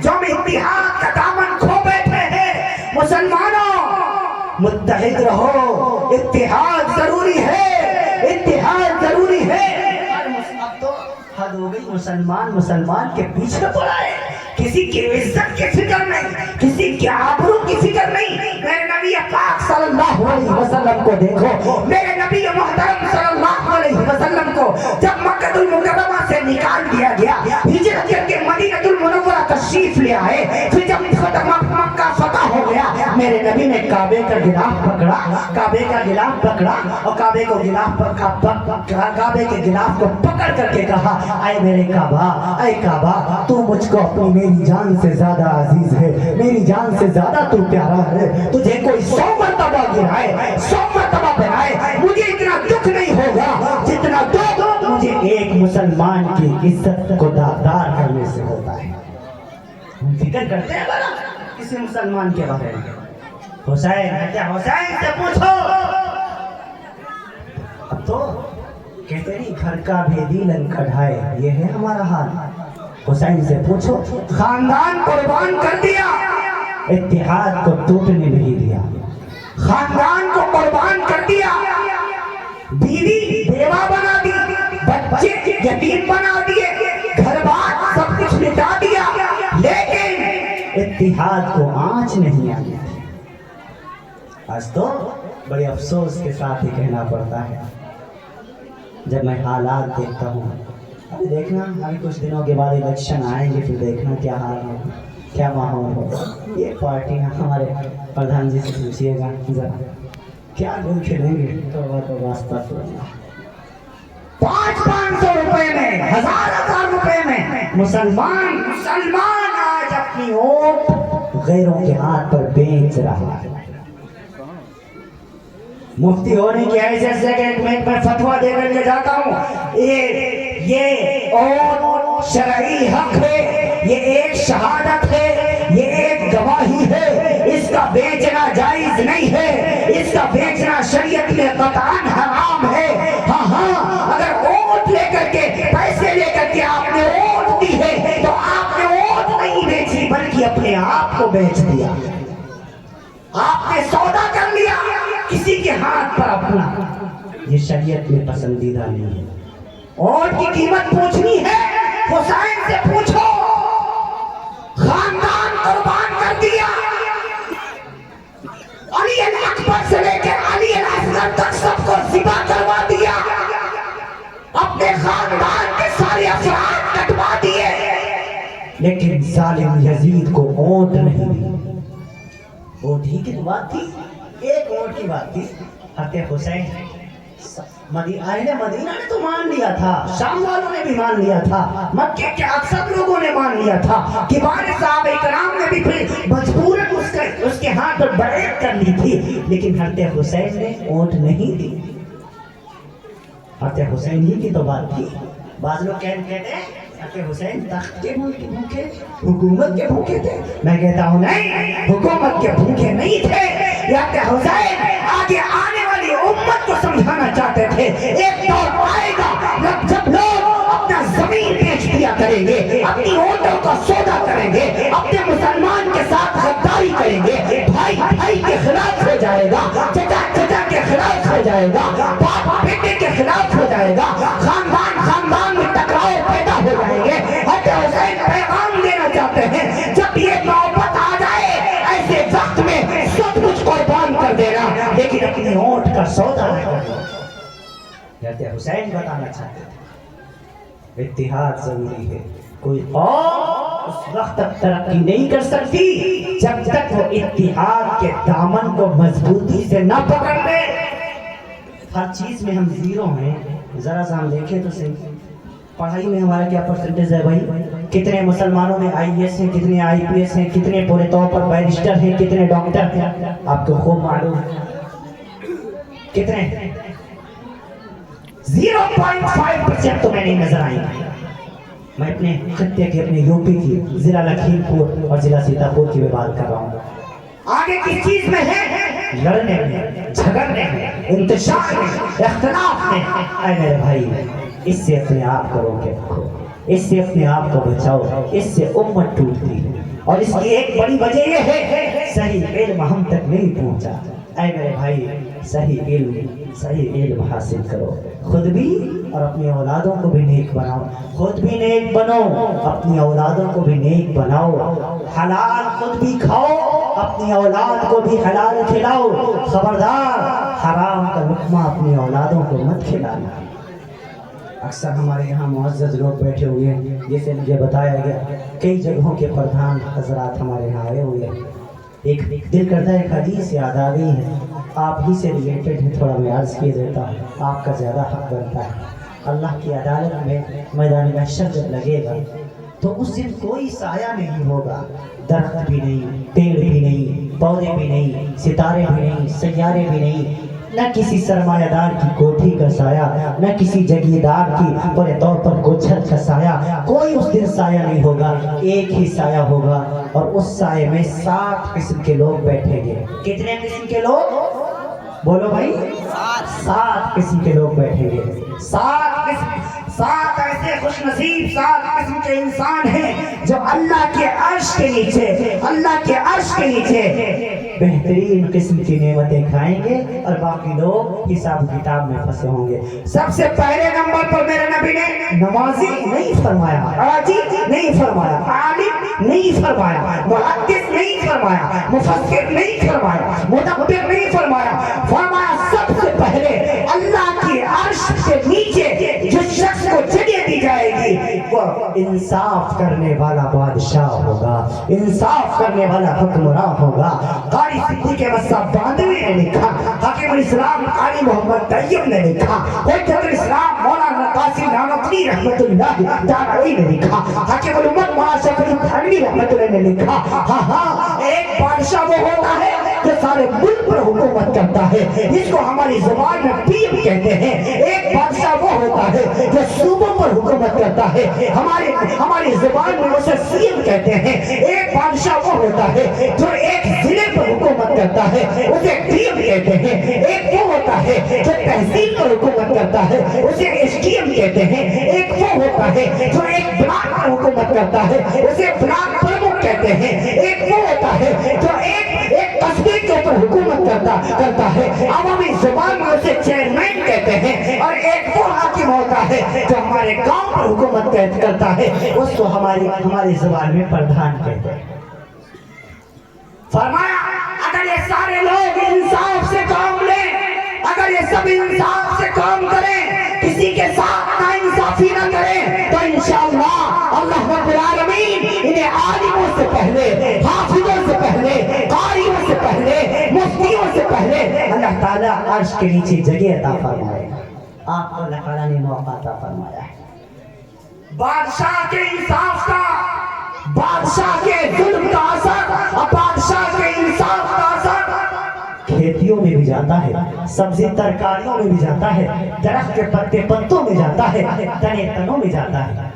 جو ہم اتحاد کا دامن کھو بیٹھے ہیں, مسلمانوں متحد رہو, اتحاد ضروری ہے, اتحاد ضروری ہے. اب تو حد ہو گئی, مسلمان کے پیچھے پڑا ہے, کسی کی عزت کی فکر نہیں, کسی کی آبرو کی فکر نہیں. میرے نبی پاک صلی اللہ علیہ وسلم کو دیکھو, میرے نبی محترم صلی اللہ علیہ وسلم کو جب مکہ المکرمہ سے نکال دیا گیا, ہجرت کر کے مدینہ المنورہ تشریف لے آئے, پھر جب مکہ فتح ہو گیا, میرے نبی نے کعبے کا غلاف پکڑا, کعبے کا غلاف پکڑا اور کعبے کے غلاف کو پکڑ کر کے کہا, اے میرے کعبہ, اے کعبہ, تو مجھ کو اپنی میری جان سے زیادہ عزیز ہے, میری جان سے زیادہ تو پیارا ہے, تجھے کوئی 100 مرتبہ گرائے, 100 مرتبہ بنائے, مجھے اتنا دکھ نہیں ہوگا جتنا دکھ مجھے ایک مسلمان کی عزت کو داغدار کرنے سے ہوتا ہے. ہم فکر کرتے ہیں بڑا کسی مسلمان کے بارے میں. حسین سے پوچھو, اب تو کہتے نہیں گھر کا بھیدی لن کڑھائے, یہ ہے ہمارا حال. حسین سے پوچھو, خاندان قربان کر دیا, اتحاد کو ٹوٹنے نہیں دیا. خاندان کو قربان کر دیا, بیوی بیوہ بنا دی, بچے یتیم بنا دیے, گھر بار سب کچھ مٹا دیا, لیکن اتحاد کو آنچ نہیں آئی. آج تو بڑے افسوس کے ساتھ ہی کہنا پڑتا ہے, جب میں حالات دیکھتا ہوں, ابھی دیکھنا ابھی کچھ دنوں کے بعد الیکشن آئیں گے, پھر دیکھنا کیا حال ہوگا, کیا ماحول ہوگا. یہ پارٹی ہمارے پردھان جی سے پوچھیے گا ذرا کیا گول کھیلیں گے, تو واسطہ 500 روپے میں, 1000 روپے میں مسلمان آج اپنی ووٹ غیروں کے ہاتھ پر بیچ رہا ہے. مفتی ہونے کی حیثیت سے ایک منٹ میں فتویٰ دے کر کے جاتا ہوں, یہ اور شرعی حق ہے, یہ ایک شہادت ہے, یہ ایک گواہی ہے, اس کا بیچنا جائز نہیں ہے, اس کا بیچنا شریعت میں قطعاً حرام ہے. ہاں, اگر ووٹ لے کر کے, پیسے لے کر کے آپ نے ووٹ دی ہے تو آپ نے ووٹ نہیں بیچی بلکہ اپنے آپ کو بیچ دیا, آپ نے سودا کر لیا کسی کے ہاتھ پر اپنا. یہ شریعت میں پسندیدہ نہیں ہے. ووٹ کی قیمت پوچھنی ہے, حسین سے پوچھو, خاندان قربان کر دیا, علی اکبر سے لے کے علی اصغر تک سب کو ذبح کروا دیا, اپنے خاندان کے سارے افراد کٹوا دیے, لیکن ظالم یزید کو ووٹ نہیں دی. ووٹ ہی کی بات تھی, ایک ووٹ کی بات تھی. حضرت حسین مدینہ نے تو مان لیا تھا, شام والوں نے بھی مان لیا تھا, مکے کے اکثر لوگوں نے مان لیا تھا, کبار صحابہ کرام نے بھی پھر مجبوراً اس کے ہاتھ پر بیعت کر لی تھی, لیکن حضرت حسین نے ووٹ نہیں دی. حضرت حسین ہی کی تو بات تھی. بعض لوگ کہتے ہیں حضرت حسین تخت کے بھوکے, حکومت کے بھوکے تھے. میں کہتا ہوں نہیں, حکومت کے بھوکے نہیں تھے. حضرت حسین آگے آنے والی امت کو سمجھانا چاہتے تھے, ایک دور آئے گا جب لوگ اپنا زمین بیچ دیا کریں گے, اپنی ووٹوں کا سودا کریں گے, اپنے مسلمان کے ساتھ غداری کریں گے, بھائی کے خلاف ہو جائے گا, چچا کے خلاف ہو جائے گا, باپ بیٹے کے خلاف ہو جائے گا, خاندان میں ٹکراؤ پیدا ہو جائیں گے. حضرت حسین پیغام دینا چاہتے ہیں, جب یہ نوبت آ جائے ایسے وقت میں سب کچھ قربان کر دینا, لیکن اپنی ووٹ کا سودا نہ کرنا. حضرت حسین بتانا چاہتے تھے اتحاد ضروری ہے. کوئی قوم اس وقت تک ترقی نہیں کر سکتی جب تک وہ اتحاد کے دامن کو مضبوطی سے نہ پکڑ لے. ہر چیز میں ہم زیرو ہیں. ذرا سا ہم دیکھیں تو صحیح, پڑھائی میں ہمارا کیا پرسنٹیج ہے بھائی؟ کتنے مسلمانوں میں آئی ایس ہیں, کتنے آئی پی ایس ہیں, کتنے پورے طور پر بیرسٹر ہیں, کتنے ڈاکٹر ہیں, آپ کو خوب معلوم ہے کتنے. 0.5% تو میں نہیں نظر آئی. میں اپنے خطے کے, اپنے یو پی کی ضلع لکھیم پور اور ضلع سیتاپور کی بھی بات کر رہا ہوں. آگے کس چیز میں ہے؟ لڑنے میں, جھگڑنے میں, انتشار میں, اختلاف میں. اے میرے بھائی, اس سے اپنے آپ کو روکے رکھو, اس سے اپنے آپ کو بچاؤ. اس سے امت ٹوٹتی ہے اور اس کی ایک بڑی وجہ یہ ہے صحیح علم ہم تک نہیں پہنچا. اے میرے بھائی, صحیح علم حاصل کرو, خود بھی اور اپنی اولادوں کو بھی نیک بناؤ. خود بھی نیک بنو, اپنی اولادوں کو بھی نیک بناؤ. حلال خود بھی کھاؤ, اپنی اولاد کو بھی حلال کھلاؤ. خبردار حرام کا لقمہ اپنی اولادوں کو مت کھلانا. اکثر ہمارے یہاں معزز لوگ بیٹھے ہوئے ہیں, جیسے مجھے بتایا گیا کئی جگہوں کے پردھان حضرات ہمارے یہاں آئے ہوئے ہیں. ایک دل کرتا ہے, ایک حدیث یاد آ گئی ہے, آپ ہی سے ریلیٹڈ ہے, تھوڑا میں عرض کیے دیتا ہوں, آپ کا زیادہ حق بنتا ہے. اللہ کی عدالت میں میدان محشر جب لگے گا تو اس دن کوئی سایہ نہیں ہوگا, درخت بھی نہیں, پیڑ بھی نہیں, پودے بھی نہیں, ستارے بھی نہیں, سیارے بھی نہیں, نہ کسی سرمایہ دار کی کوٹھی کا سایہ, نہ کسی جگیردار کی بڑے طور پر گوچھر کا سایہ. کوئی اس دن سایہ نہیں ہوگا, ایک ہی سایہ ہوگا, اور اس سایہ میں 7 قسم کے لوگ بیٹھیں گے. کتنے قسم کے لوگ بولو بھائی؟ 7 قسم کے لوگ بیٹھیں گے. 7 ایسے خوش نصیب 7 قسم کے انسان ہیں جو اللہ کے عرش کے نیچے بہترین قسم کی نعمتیں کھائیں گے, اور باقی لوگ حساب کتاب میں پھنسے ہوں گے. سب سے پہلے نمبر پر میرے نبی نے نمازی نہیں فرمایا, حاجی نہیں فرمایا, عالم نہیں فرمایا, محدث نہیں فرمایا, مفسر نہیں فرمایا, مدبر نہیں فرمایا. فرمایا سب سے پہلے اللہ کی عرش کے نیچے جس شخص کو جگہ دی جائے گی وہ انصاف کرنے والا بادشاہ ہوگا, انصاف کرنے والا حکمراں ہوگا. قاری صدیق وصف باندوی نے لکھا, حاکم الاسلام قاری محمد طیب نے لکھا, حجت الاسلام مولانا قاسم نانوتوی رحمت اللہ تعالی نے لکھا, حاکم الامت مولانا شیخ الحدیث تھانوی رحمت اللہ نے لکھا. ہاں, ایک بادشاہ وہ ہوتا ہے جو سارے ملک پر حکومت کرتا ہے, جس کو ہماری زبان میں پیر کہتے ہیں. ایک بادشاہ وہ ہوتا ہے جو صوبوں پر حکومت کرتا ہے, ہماری زبان میں اسے سیم کہتے ہیں. ایک بادشاہ وہ ہوتا ہے جو ایک ضلع پر حکومت کرتا ہے, اسے ٹیم کہتے ہیں. ایک وہ ہوتا ہے جو تحصیل پر حکومت کرتا ہے, اسے ایس ٹی ایم کہتے ہیں. ایک وہ ہوتا ہے جو ایک بلاک پر حکومت کرتا ہے, اسے بلاک پرمکھ کہتے ہیں. ایک وہ ہوتا ہے جو ایک قصبے کے اوپر حکومت کرتا ہے, عوامی زبان میں اسے چیئرمین کہتے ہیں. اور ایک وہ حاکم ہوتا ہے جو ہمارے گاؤں پر حکومت کرتا ہے, اس کو ہماری زبان میں پردھان کہتے ہیں. فرمایا اگر یہ سارے لوگ انصاف سے کام لیں, اگر یہ سب انصاف سے کام کریں, کسی کے ساتھ ناانصافی نہ کریں, تو انشاءاللہ اللہ رب العالمین انہیں عالموں سے پہلے, حافظوں سے پہلے, قاریوں سے پہلے, مفتیوں سے پہلے اللہ تعالیٰ عرش کے نیچے جگہ عطا فرمائے. آپ کو اللہ تعالیٰ نے موقع عطا فرمایا ہے. بادشاہ کے انصاف کا, بادشاہ کے ظلم کا اثر اور بادشاہ کے انصاف کا اثر کھیتیوں میں بھی جاتا ہے, سبزی ترکاریوں میں بھی جاتا ہے, درخت کے پتے پتوں میں جاتا ہے, تنے تنوں میں جاتا ہے.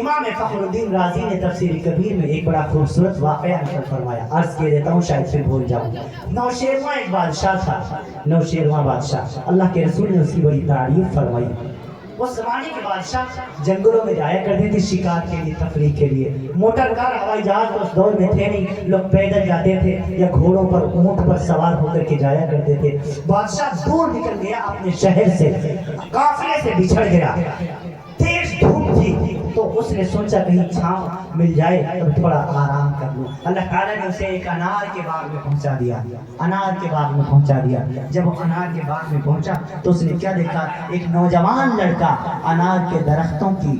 امام فخر الدین رازی نے تفسیر کبیر میں ایک بڑا خوبصورت واقعہ نقل فرمایا, عرض کیے دیتا ہوں شاید پھر بھول جاؤں. نوشیروان ایک بادشاہ تھا, نوشیروان بادشاہ, اللہ کے رسول نے اس کی بڑی تعریف فرمائی. اس زمانے کے بادشاہ جنگلوں میں جایا کرتے تھے شکار کے لیے, تفریح کے لیے. موٹر کار ہوائی جہاز تو اس دور میں تھے نہیں, لوگ پیدل جاتے تھے یا گھوڑوں پر, اونٹ پر سوار ہو کر کے جایا کرتے تھے. بادشاہ دور نکل گیا اپنے شہر سے, قافلے سے بچھڑ گیا, تیز دھوپ تھی, تو اس نے سوچا کہیں چھاؤں مل جائے تو تھوڑا آرام کر لوں. اللہ تعالیٰ نے اسے ایک انار کے باغ میں پہنچا دیا. انار کے باغ میں پہنچا دیا. جب وہ انار کے باغ میں پہنچا تو اس نے کیا دیکھا؟ ایک نوجوان لڑکا انار کے درختوں کی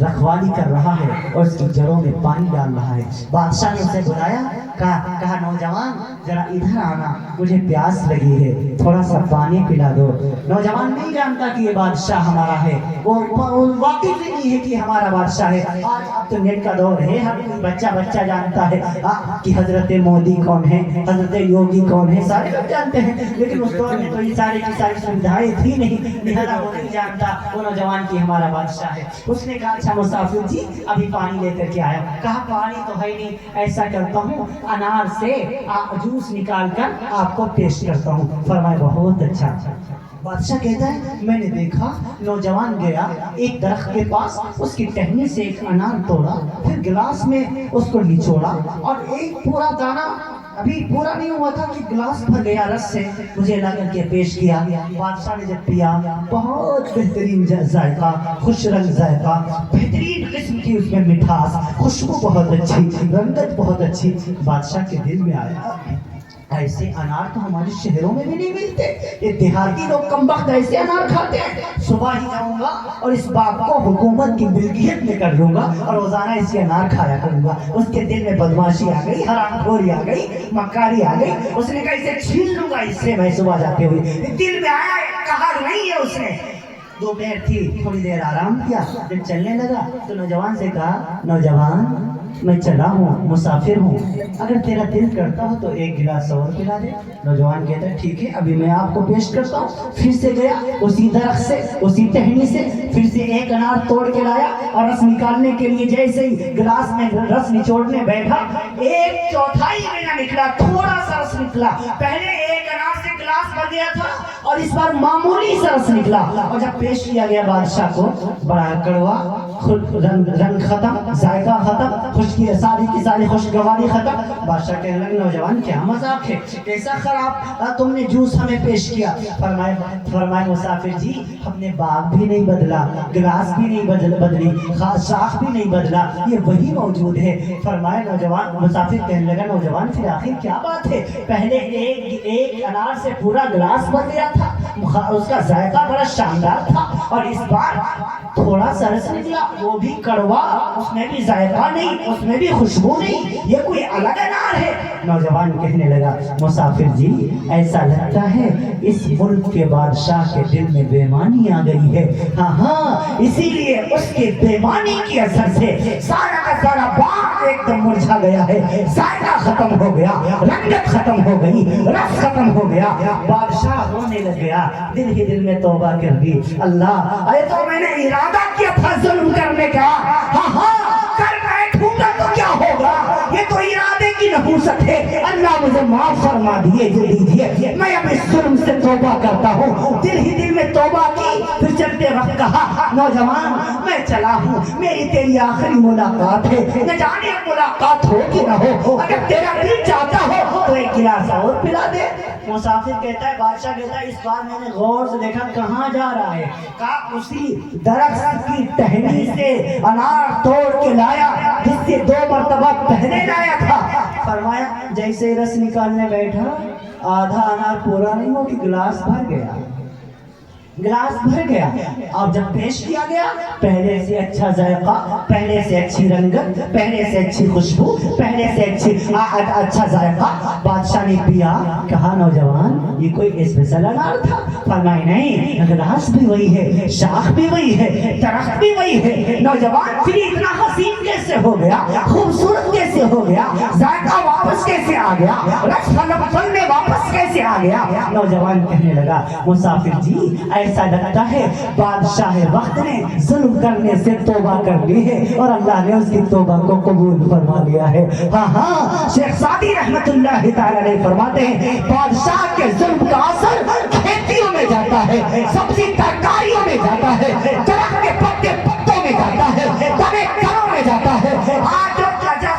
رکھوالی کر رہا ہے اور اس کی جڑوں میں پانی ڈال رہا ہے. بادشاہ نے اسے بلایا, کہا نوجوان ذرا ادھر آنا, مجھے پیاس لگی ہے, تھوڑا سا پانی پلا دو. نوجوان نہیں جانتا کہ یہ بادشاہ ہمارا ہے, وہ واقف نہیں ہے کہ ہمارا بادشاہ ہے. آج اب تو نیٹ کا دور ہے, ہر کوئی بچہ جانتا ہے کہ حضرت مودی کون ہے, حضرت یوگی کون ہے, سارے لوگ جانتے ہیں. لیکن اس دور میں تو یہ ساری کی ساری سویدھائیں تھی نہیں, لہذا وہ نہیں جانتا وہ نوجوان کی ہمارا بادشاہ ہے. اس نے کہا اچھا مسافر جی ابھی پانی لے کر کے آیا. کہا پانی تو ہے نہیں, ایسا کرتا ہوں انار سے جوس نکال کر آپ کو پیش کرتا ہوں. فرمایا بہت اچھا. بادشاہ کہتا ہے میں نے دیکھا نوجوان گیا ایک درخت کے پاس, اس کی ٹہنی سے ایک انار توڑا, پھر گلاس میں اس کو نچوڑا اور ایک پورا دانہ ابھی پورا نہیں ہوا تھا کہ گلاس بھر گیا رس سے, مجھے لا کر کے پیش کیا. بادشاہ نے جب پیا بہت بہترین ذائقہ, خوش رنگ ذائقہ, بہترین قسم کی اس میں مٹھاس, خوشبو بہت اچھی, رنگت بہت اچھی. بادشاہ کے دل میں آیا ایسے انار تو ہمارے شہروں میں بھی نہیں ملتے, یہ دیہاتی لوگ کم وقت ایسے انار کھاتے ہیں. صبح ہی جاؤں گا اور اس باغ کو حکومت کی ملکیت میں کر لوں گا اور روزانہ اس کے انار کھایا کروں گا. اس کے دل میں بدماشی آ گئی, حرام خوری آ گئی, مکاری آ گئی. اس نے کہا اسے چھین لوں گا اس سے میں صبح جاتے ہوئے. دل میں آیا, کہا نہیں ہے. اس نے دوپہر تھی, تھوڑی دیر آرام کیا, جب چلنے لگا تو نوجوان سے کہا نوجوان میں چلا ہوں, مسافر ہوں, اگر تیرا دل کرتا ہو تو ایک گلاس اور پلا دے. نوجوان کہتا ہے ٹھیک ہے ابھی میں آپ کو پیش کرتا ہوں. پھر سے گیا اسی درخت سے اسی ٹہنی سے, پھر سے ایک انار توڑ کے لایا اور رس نکالنے کے لیے جیسے ہی گلاس میں رس نچوڑنے بیٹھا, ایک چوتھائی میں نہ نکلا, تھوڑا سا رس نکلا. پہلے ایک انار سے گلاس بھر گیا تھا اور اس بار معمولی سا رس نکلا. اور جب پیش کیا گیا بادشاہ کو, بڑا کڑوا, رنگ ختم, ذائقہ ختم, خشکی ساری کی ساری خوشگواری ختم. بادشاہ کہنے لگے نوجوان کیا مذاق ہے, کیسا خراب تم نے جوس ہمیں پیش کیا. فرمائے مسافر جی ہم نے باغ بھی نہیں بدلا, گلاس بھی نہیں بدلی, شاخ بھی نہیں بدلا, یہ وہی موجود ہے. فرمائے نوجوان, مسافر کہنے لگا نوجوان پھر آخر کیا بات ہے, پہلے ایک انار سے پورا گلاس بھر گیا تھا, اس کا ذائقہ بڑا شاندار تھا, اور اس بار تھوڑا سا رس نکلا وہ بھی کڑوا, اس میں بھی ذائقہ نہیں, اس میں بھی خوشبو نہیں, یہ کوئی الگ انار ہے. نوجوان کہنے لگا مسافر جی ایسا لگتا ہے اس ملک کے بادشاہ کے دل میں بےمانی آ گئی ہے. ہاں اسی لیے اس کے بےمانی کی اثر سے سارا کا سارا باغ ایک دم مرجھا گیا ہے, ذائقہ ختم ہو گیا, رنگت ختم ہو گئی, رس ختم ہو گیا. بادشاہ رونے لگ گیا, دل ہی دل میں توبہ کر دی, اللہ اے تو میں نے ارادہ کیا تھا ظلم کرنے کا, ہاں کر بیٹھوں گا تو کیا ہوگا, یہ تو ارادے کی نحوست ہے. اللہ مجھے معاف فرما دیجیے, میں اب اس ظلم سے توبہ کرتا ہوں. دل ہی دل میں توبہ کی. پھر چلتے وقت کہا نوجوان میں چلا ہوں, میری تیری آخری ملاقات ہے, نہ جانے ملاقات ہو کہ نہ ہو, اگر تیرا دل چاہتا ہو تو ایک گلاس اور پلا دے. مسافر کہتا ہے, بادشاہ کہتا ہے اس بار میں نے غور سے دیکھا کہاں جا رہا ہے, کہا اسی درخت کی ٹہنی سے انار توڑ کے لایا جس سے 2 مرتبہ پہلے لایا تھا. فرمایا جیسے رس نکالنے بیٹھا آدھا انار پورا نہیں ہو کہ گلاس بھر گیا, گلاس بھر گیا. اور جب پیش کیا گیا پہلے سے اچھا ذائقہ, پہلے سے اچھی رنگت, پہلے سے اچھی خوشبو, پہلے سے اچھا ذائقہ. بادشاہ نے پیا, کہا نوجوان یہ کوئی اسپیشل انار تھا. فرمائے نہیں, گلاس بھی وہی ہے, شاخ بھی وہی ہے, درخت بھی وہی ہے. نوجوان پھر اتنا حسین کیسے ہو گیا, خوبصورت کیسے ہو گیا, ذائقہ واپس کیسے آ گیا, رس فن میں واپس کیسے آ گیا. نوجوان کہنے لگا مسافر جی ایسا لگتا ہے بادشاہ وقت نے ظلم کرنے سے توبہ کر لی ہے اور اللہ نے اس کی توبہ کو قبول فرما لیا ہے. ہاں شیخ سعدی رحمت اللہ تعالی علیہ فرماتے ہیں بادشاہ کے ظلم کا اثر کھیتیوں میں جاتا ہے, سبزی ترکاریوں میں جاتا ہے, درخت کے پتے پتوں میں جاتا ہے, تنے گھروں میں جاتا ہے. آج جو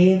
1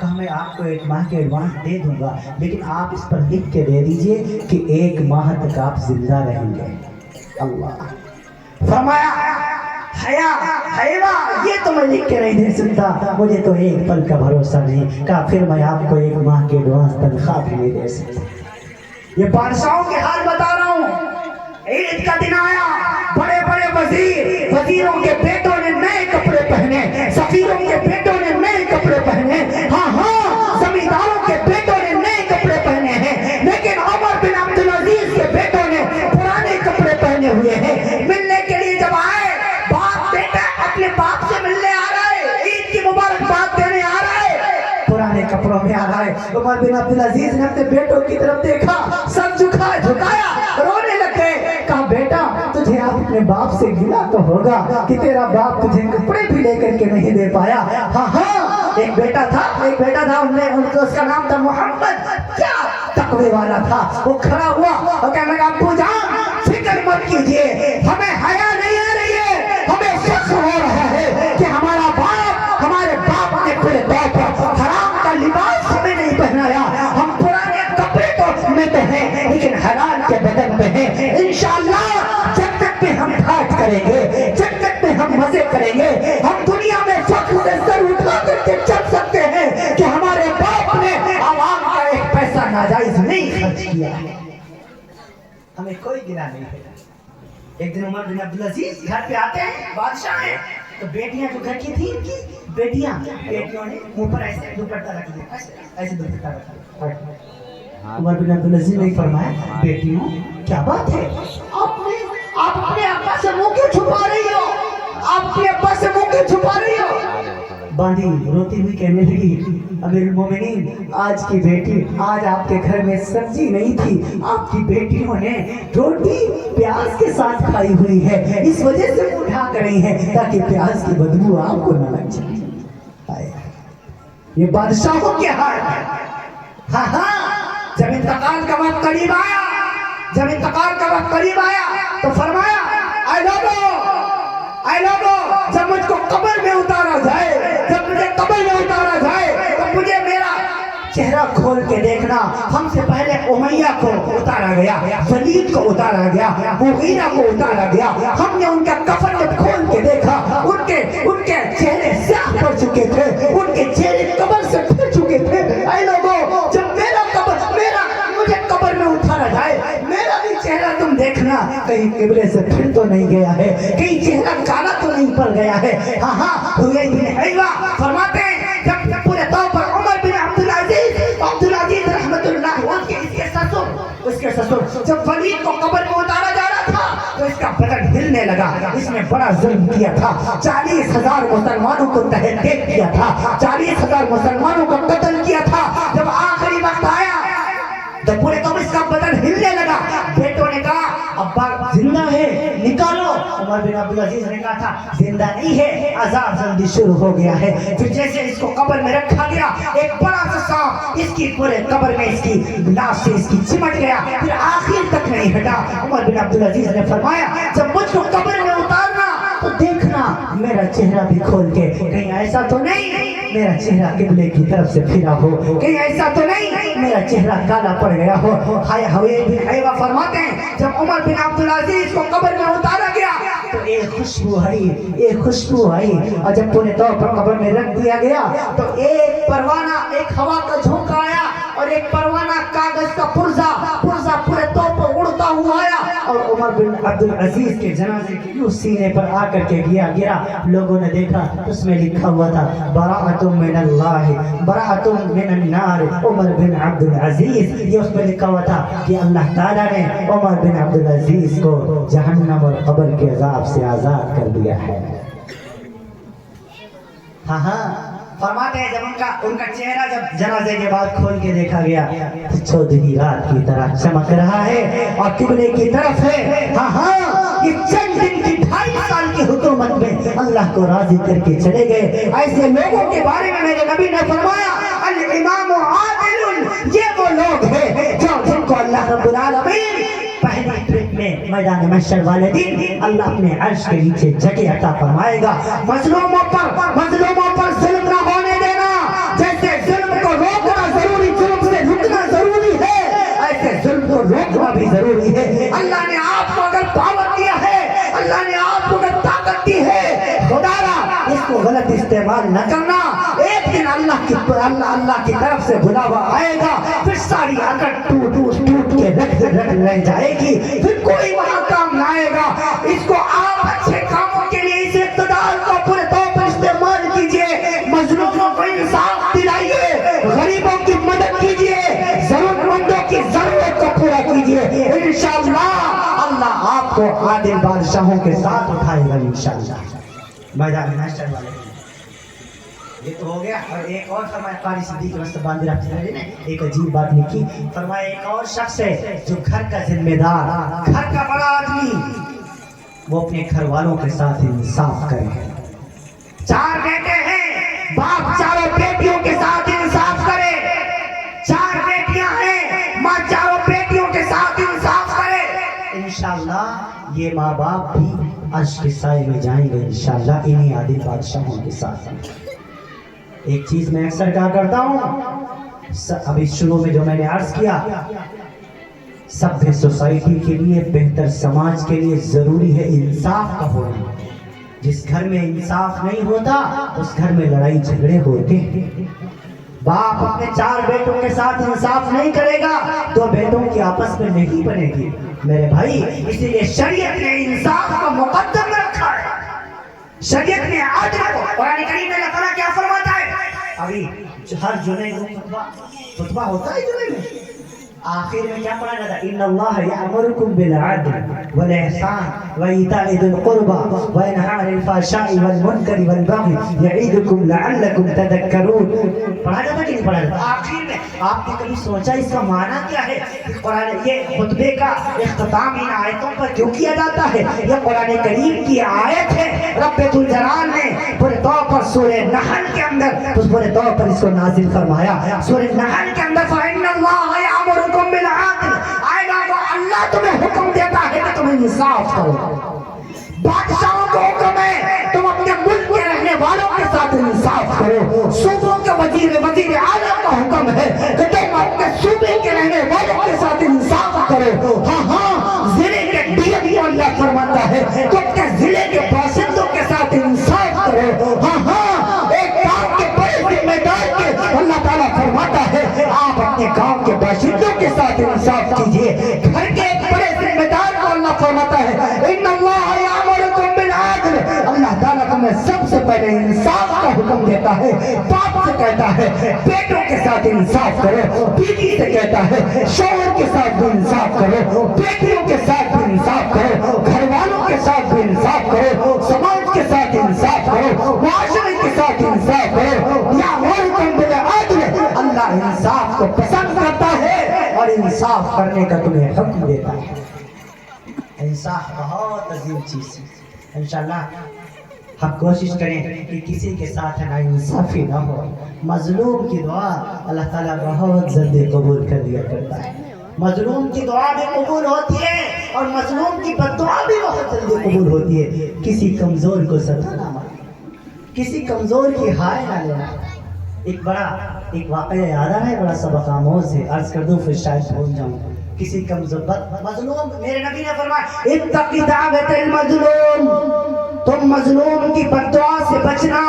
کہا میں آپ کو 1 ماہ کے ایڈوانس دے دوں گا، لیکن آپ اس پر لکھ کے دے دیجئے کہ 1 ماہ تک آپ زندہ رہیں گے۔ اللہ فرمایا حیوا یہ تو میں لکھ کے نہیں دے سکتا، مجھے تو 1 پل کا بھروسہ نہیں۔ کہا پھر میں آپ کو 1 ماہ کے ایڈوانس تنخواہ بھی نہیں دے سکتا۔ یہ بادشاہوں کے حال بتا رہا ہوں۔ عید کا دن آیا، بڑے بڑے وزیروں کے بیٹوں نے نئے کپڑے پہنے، سفیروں کے بیٹوں نے نئے کپڑے پہنے، ہاں زمینداروں کے بیٹوں نے نئے کپڑے پہنے ہیں، لیکن عمر بن عبدالعزیز کے بیٹوں نے پرانے کپڑے پہنے ہوئے ہیں۔ ملنے کے لیے جب آئے، باپ بیٹا اپنے باپ سے ملنے آ رہا ہے، عید کی مبارکباد دینے آ رہا ہے، پرانے کپڑوں میں آ رہا ہے۔ عمر بن عبدالعزیز نے اپنے بیٹوں کی طرف دیکھا، سر جھکایا، رونے لگ گئے۔ کہا بیٹا تجھے آپ اپنے باپ سے گلا تو ہوگا کہ تیرا باپ تجھے کپڑے بھی لے کر کے نہیں دے پایا۔ ہاں ایک بیٹا تھا، اس کا نام تھا محمد، کیا تقوی والا تھا۔ وہ کھڑا ہوا اور کہنے لگا ابو جان فکر مت کیجئے، ہمیں حیا نہیں آ رہی ہے، ہمیں فخر ہو رہا ہے کہ ہمارے باپ نے پورے طور پر حرام کا لباس ہمیں نہیں پہنایا، ہم پرانے کپڑے تو میں تو ہیں لیکن حلال کے بدن میں ہیں۔ انشاءاللہ جب تک میں ہم ٹھاٹ کریں گے، جب تک میں ہم مزے کریں گے، ہم دنیا میں فخر سے سر اٹھا کر کے چل سکتے ہیں کہ ہمارے باپ نے عوام کا 1 پیسہ ناجائز نہیں خرچ کیا ہے، ہمیں کوئی گناہ نہیں ہے۔ ایک دن عمر بن عبدالعزیز گھر پہ آتے ہیں، بادشاہ ہیں، تو بیٹیاں جو گھر کی تھی ان کی بیٹیوں نے منہ پر ایسے دوپٹہ رکھ دیا، ایسے دوپٹہ رکھ دیا۔ عمر بن عبدالعزیز نے فرمایا بیٹیوں کیا بات ہے، آپ اپنے ابا سے منہ کیوں چھپا رہی ہو، آپ اپنے ابا سے منہ کیوں چھپا رہی ہو؟ باندھی روتی ہوئی کہنے لگی امیر المومنین آج کی بیٹی، آج آپ کے گھر میں سبزی نہیں تھی، آپ کی بیٹیوں نے روٹی پیاز کے ساتھ کھائی ہوئی ہے، اس وجہ سے وہ اٹھا کر رہی ہے تاکہ پیاز کی بدبو آپ کو نہ لگ جائے۔ یہ بادشاہوں کے حال ہے۔ ہاں جب انتقال کا وقت قریب آیا تو فرمایا اے لوگوں جب مجھ کو قبر میں اتارا جائے، جب مجھے قبر میں اتارا جائے تو مجھے میرا چہرہ کھول کے دیکھنا۔ ہم سے پہلے امیہ کو اتارا گیا، ولید کو اتارا گیا، مغیرہ کو اتارا گیا، ہم نے ان کا کفن جب کھول کے دیکھا، ان کے چہرے سیاہ پڑ چکے تھے، ان کے چہرے قبر سے پھر چکے تھے۔ اے لوگوں جب مجھے قبر میں اتارا جائے، میرا بھی چہرہ تم دیکھنا کہیں قبلے سے پھر تو نہیں گیا ہے، کہیں چہرہ کالا تو نہیں پڑ گیا ہے۔ ہاں ہوئے بن حیوہ فرماتے ہیں جب پورے طور پر عمر بن عبدالعزیز رحمت اللہ اس کے سسر جب ولید کو قبر میں اتارا جا رہا تھا تو اس کا بدن ہلنے لگا، اس نے بڑا ظلم کیا تھا، 40,000 مسلمانوں کو تحریک کیا تھا، 40,000 مسلمانوں کو قتل کیا تھا۔ جب آخری وقت آیا تو پورے تو اس کا بدن ہلنے لگا، بیٹوں نے کہا ابا زندہ ہے نکالو، عمر بن عبدالعزیز نے کہا تھا زندہ نہیں ہے، عذاب جلدی شروع ہو گیا ہے۔ پھر جیسے اس کو قبر میں رکھا گیا، ایک بڑا سا سانپ اس کی پورے قبر میں اس کی لاش سے اس کی چمٹ گیا، پھر آخر تک نہیں ہٹا۔ عمر بن عبدالعزیز نے فرمایا جب مجھ کو قبر میں اتارنا تو دیکھنا میرا چہرہ بھی کھول کے، کہیں ایسا تو نہیں میرا چہرہ قبلے کی طرف سے پھرا ہو، کہیں ایسا تو نہیں میرا چہرہ کالا پڑ گیا ہو۔ ہوئے بن حیوہ فرماتے ہیں جب عمر بن عبدالعزیز کو قبر میں اتارا گیا تو ایک خوشبو آئی اور جب پورے طور پر قبر میں رکھ دیا گیا تو ایک پروانہ، ایک ہوا کا جھونکا آیا اور ایک پروانہ کاغذ کا پرزا پورے طور پر اڑتا ہوا آیا اور عمر بن عبدالعزیز کے جنازے کے یوں سینے پر آ کر کے گرا۔ لوگوں نے دیکھا اس میں لکھا ہوا تھا براءۃ من اللہ براءۃ من النار عمر بن عبدالعزیز، یہ اس میں لکھا ہوا تھا کہ اللہ تعالیٰ نے عمر بن عبدالعزیز کو جہنم اور قبر کے عذاب سے آزاد کر دیا ہے۔ ہاں فرماتے ہیں جب ان کا چہرہ جب جنازے کے بعد کھول کے دیکھا گیا تو چودھویں رات کی طرح چمک رہا ہے اور قبلے کی طرف ہے۔ ہاں یہ چند دن کی 2.5 سال کی حکومت میں اللہ کو راضی کر کے چلے گئے۔ ایسے لوگوں کے بارے میں میرے نبی نے فرمایا الامام عادل، یہ وہ لوگ ہیں جن کو اللہ رب العالمین پہلی ٹرپ میں میدان محشر والے دن اللہ اپنے عرش کے نیچے جگہ عطا فرمائے گا۔ مظلوموں پر ظلم نہ ہونے دینا، جیسے ظلم استعمال نہ کرنا. ایک دن اللہ کی طرف سے بلاوا آئے گا, پھر ساری اکڑ ٹوٹ کے رہ جائے گی, پھر کوئی وہاں کام نہ آئے گا. اس کو آپ اچھے کاموں کے لیے اس اقتدار کو پورے طور پر استعمال کیجئے. مظلوموں کو انصاف دلائیے, غریبوں کی مدد کیجئے, ضرورت مندوں کی ضرورت کو پورا کیجئے. انشاءاللہ اللہ آپ کو عادل بادشاہوں کے ساتھ اٹھائے گا انشاءاللہ. میدان محشر والے یہ تو ہو گیا. اور ایک اور فرمایا قاری صدیق رستباندی رحمۃ اللہ علیہ نے ایک عجیب بات لکھی. فرمایا ایک اور شخص ہے جو گھر کا ذمہ دار, گھر کا بڑا آدمی, وہ اپنے گھر والوں کے ساتھ انصاف کرے. 4 بیٹے ہیں, باپ چاروں بیٹیوں کے ساتھ انصاف کرے. 4 بیٹیاں ہیں, ماں چاروں بیٹیوں کے ساتھ انصاف کرے. انشاءاللہ یہ ماں باپ بھی عرش کے سائے میں جائیں گے انشاءاللہ انہی عادل بادشاہوں کے ساتھ. ایک چیز میں اکثر کہا کرتا ہوں, ابھی شروع میں جو میں نے عرض کیا, سبھی سوسائٹی کے لیے, بہتر سماج کے لیے ضروری ہے انصاف کا ہونا. جس گھر میں انصاف نہیں ہوتا اس گھر میں لڑائی جھگڑے ہوتے ہیں. باپ اپنے 4 بیٹوں کے ساتھ انصاف نہیں کرے گا تو بیٹوں کی آپس میں نہیں بنے گی میرے بھائی. اسی لیے شریعت نے انصاف کو مقدم رکھا ہے. شریعت نے عدل کو, قرآن کریم میں اللہ تعالیٰ کیا فرماتا ہے, ابھی ہر جمعے کو خطبہ ہوتا ہے, جمعے میں آخر میں کیا پڑھا جاتا ہے, ان اللہ یأمرکم بالعدل والاحسان وایتاء ذی القربى وینہی عن الفحشاء والمنکر والبغی یعظکم لعلکم تذکرون. پڑھا جاتا کہ نہیں پڑھا جاتا آخر میں؟ آپ نے کبھی سوچا اس کا معنی کیا ہے؟ قرآن یہ خطبے کا اختتام ان آیتوں پر کیوں کیا جاتا ہے؟ یہ قرآن کریم کی آیت ہے. رب ذوالجلال نے پورے طور پر سورہ نحل کے اندر پورے طور پر اس کو نازل فرمایا. سورہ نحل کے اندر فإن اللہ یأمرکم بالعدل, آئے گا وہ اللہ تمہیں حکم دیتا ہے کہ تم انصاف کرو. بادشاہوں کو حکم ہے تم اپنے ملک کے رہنے والوں کے ساتھ انصاف کرو. صوبوں کے وزیر اعظم کا حکم ہے کہ تم اپنے صوبے کے رہنے والوں کے ساتھ انصاف کرو. ہاں ضلع کے ڈی ایم کو اللہ فرماتا ہے تم اپنے ضلع کے باشندوں کے ساتھ انصاف کرو. ہاں ایک گاؤں کے بڑے ذمہ دار کے اللہ تعالیٰ فرماتا ہے آپ اپنے گاؤں کے باشندوں کے ساتھ انصاف کیجئے. گھر کے ایک بڑے ذمہ دار کو اللہ فرماتا ہے ان اللہ یأمرکم بالعدل, اللہ تعالیٰ تمہیں سب سے پہلے انصاف کا حکم دیتا ہے. باپ سے کہتا ہے بیٹوں کے ساتھ انصاف کرو, بیوی سے کہتا ہے شوہر کے ساتھ بھی انصاف کرو, بیٹیوں کے ساتھ بھی انصاف کرو, گھر والوں کے ساتھ بھی انصاف کرو, سماج کے ساتھ انصاف کرو, معاشرے کے ساتھ انصاف کرو. یأمرکم بالعدل, اللہ انصاف کو پسند کرتا ہے اور انصاف کرنے کا تمہیں حکم دیتا ہے. انصاف بہت عظیم چیز ہے. انشاءاللہ ہم کوشش کریں کہ کسی کے ساتھ ناانصافی نہ ہو. مظلوم کی دعا اللہ تعالیٰ بہت جلدی قبول کر لیا کرتا ہے. مظلوم کی دعا بھی قبول ہوتی ہے اور مظلوم کی بددعا بھی بہت جلدی قبول ہوتی ہے. کسی کمزور کو ستا نہ مارنا, کسی کمزور کی ہائے نہ لینا. ایک واقعہ یاد آ رہا ہے, بڑا سبق آموز ہے, عرض کر دوں پھر شاید بھول جاؤں. کسی کمزور مظلوم, میرے نبی نے فرمایا اتقی دعوت المظلوم, تم مظلوم کی بددعا سے بچنا.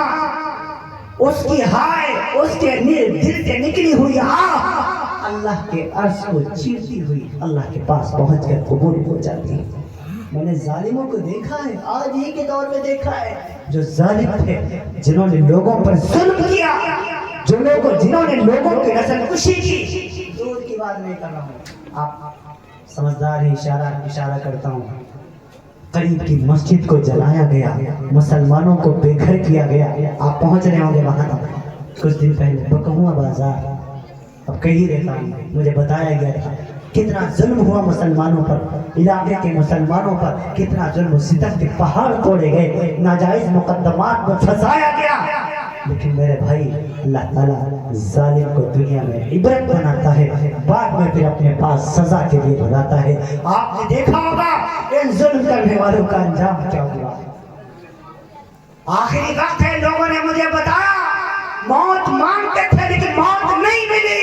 اس کی ہائے, اس کے دل سے نکلی ہوئی آہ اللہ کے عرش کو چیرتی ہوئی اللہ کے پاس پہنچ کر قبول ہو جاتی ہے. میں نے ظالموں کو دیکھا ہے, آج ہی کے دور میں دیکھا ہے, جو ظالم تھے, جنہوں نے لوگوں پر ظلم کیا, جنہوں نے لوگوں کی نسل کشی کی. دور کی بات نہیں کر رہا ہوں, آپ سمجھدار ہیں, اشارہ کرتا ہوں. قریب کی مسجد کو جلایا گیا, مسلمانوں کو بے گھر کیا گیا. آپ پہنچ رہے ہوں گے وہاں تک. کچھ دن پہلے بکہوا بازار, اب کہیں رہتا ہوں, مجھے بتایا گیا تھا کتنا ظلم ہوا مسلمانوں پر, علاقے کے مسلمانوں پر کتنا ظلم و ستم کے پہاڑ توڑے گئے, ناجائز مقدمات میں پھنسایا گیا. لیکن میرے بھائی اللہ تعالیٰ ظالم کو دنیا میں عبرت بناتا ہے, بعد میں پھر اپنے پاس سزا کے لیے بلاتا ہے. آپ نے دیکھا ہوگا ان ظلم کرنے والوں کا انجام کیا ہوا. آخری وقت ہے, لوگوں نے مجھے بتایا موت مانگتے تھے لیکن موت نہیں ملی,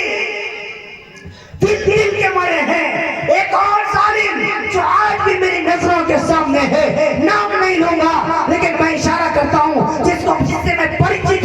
دل کے مرے ہیں. ایک اور ظالم جو آج بھی میری نظروں کے سامنے ہے, نام نہیں لوں گا لیکن میں اشارہ کرتا ہوں, جس سے میں پریچت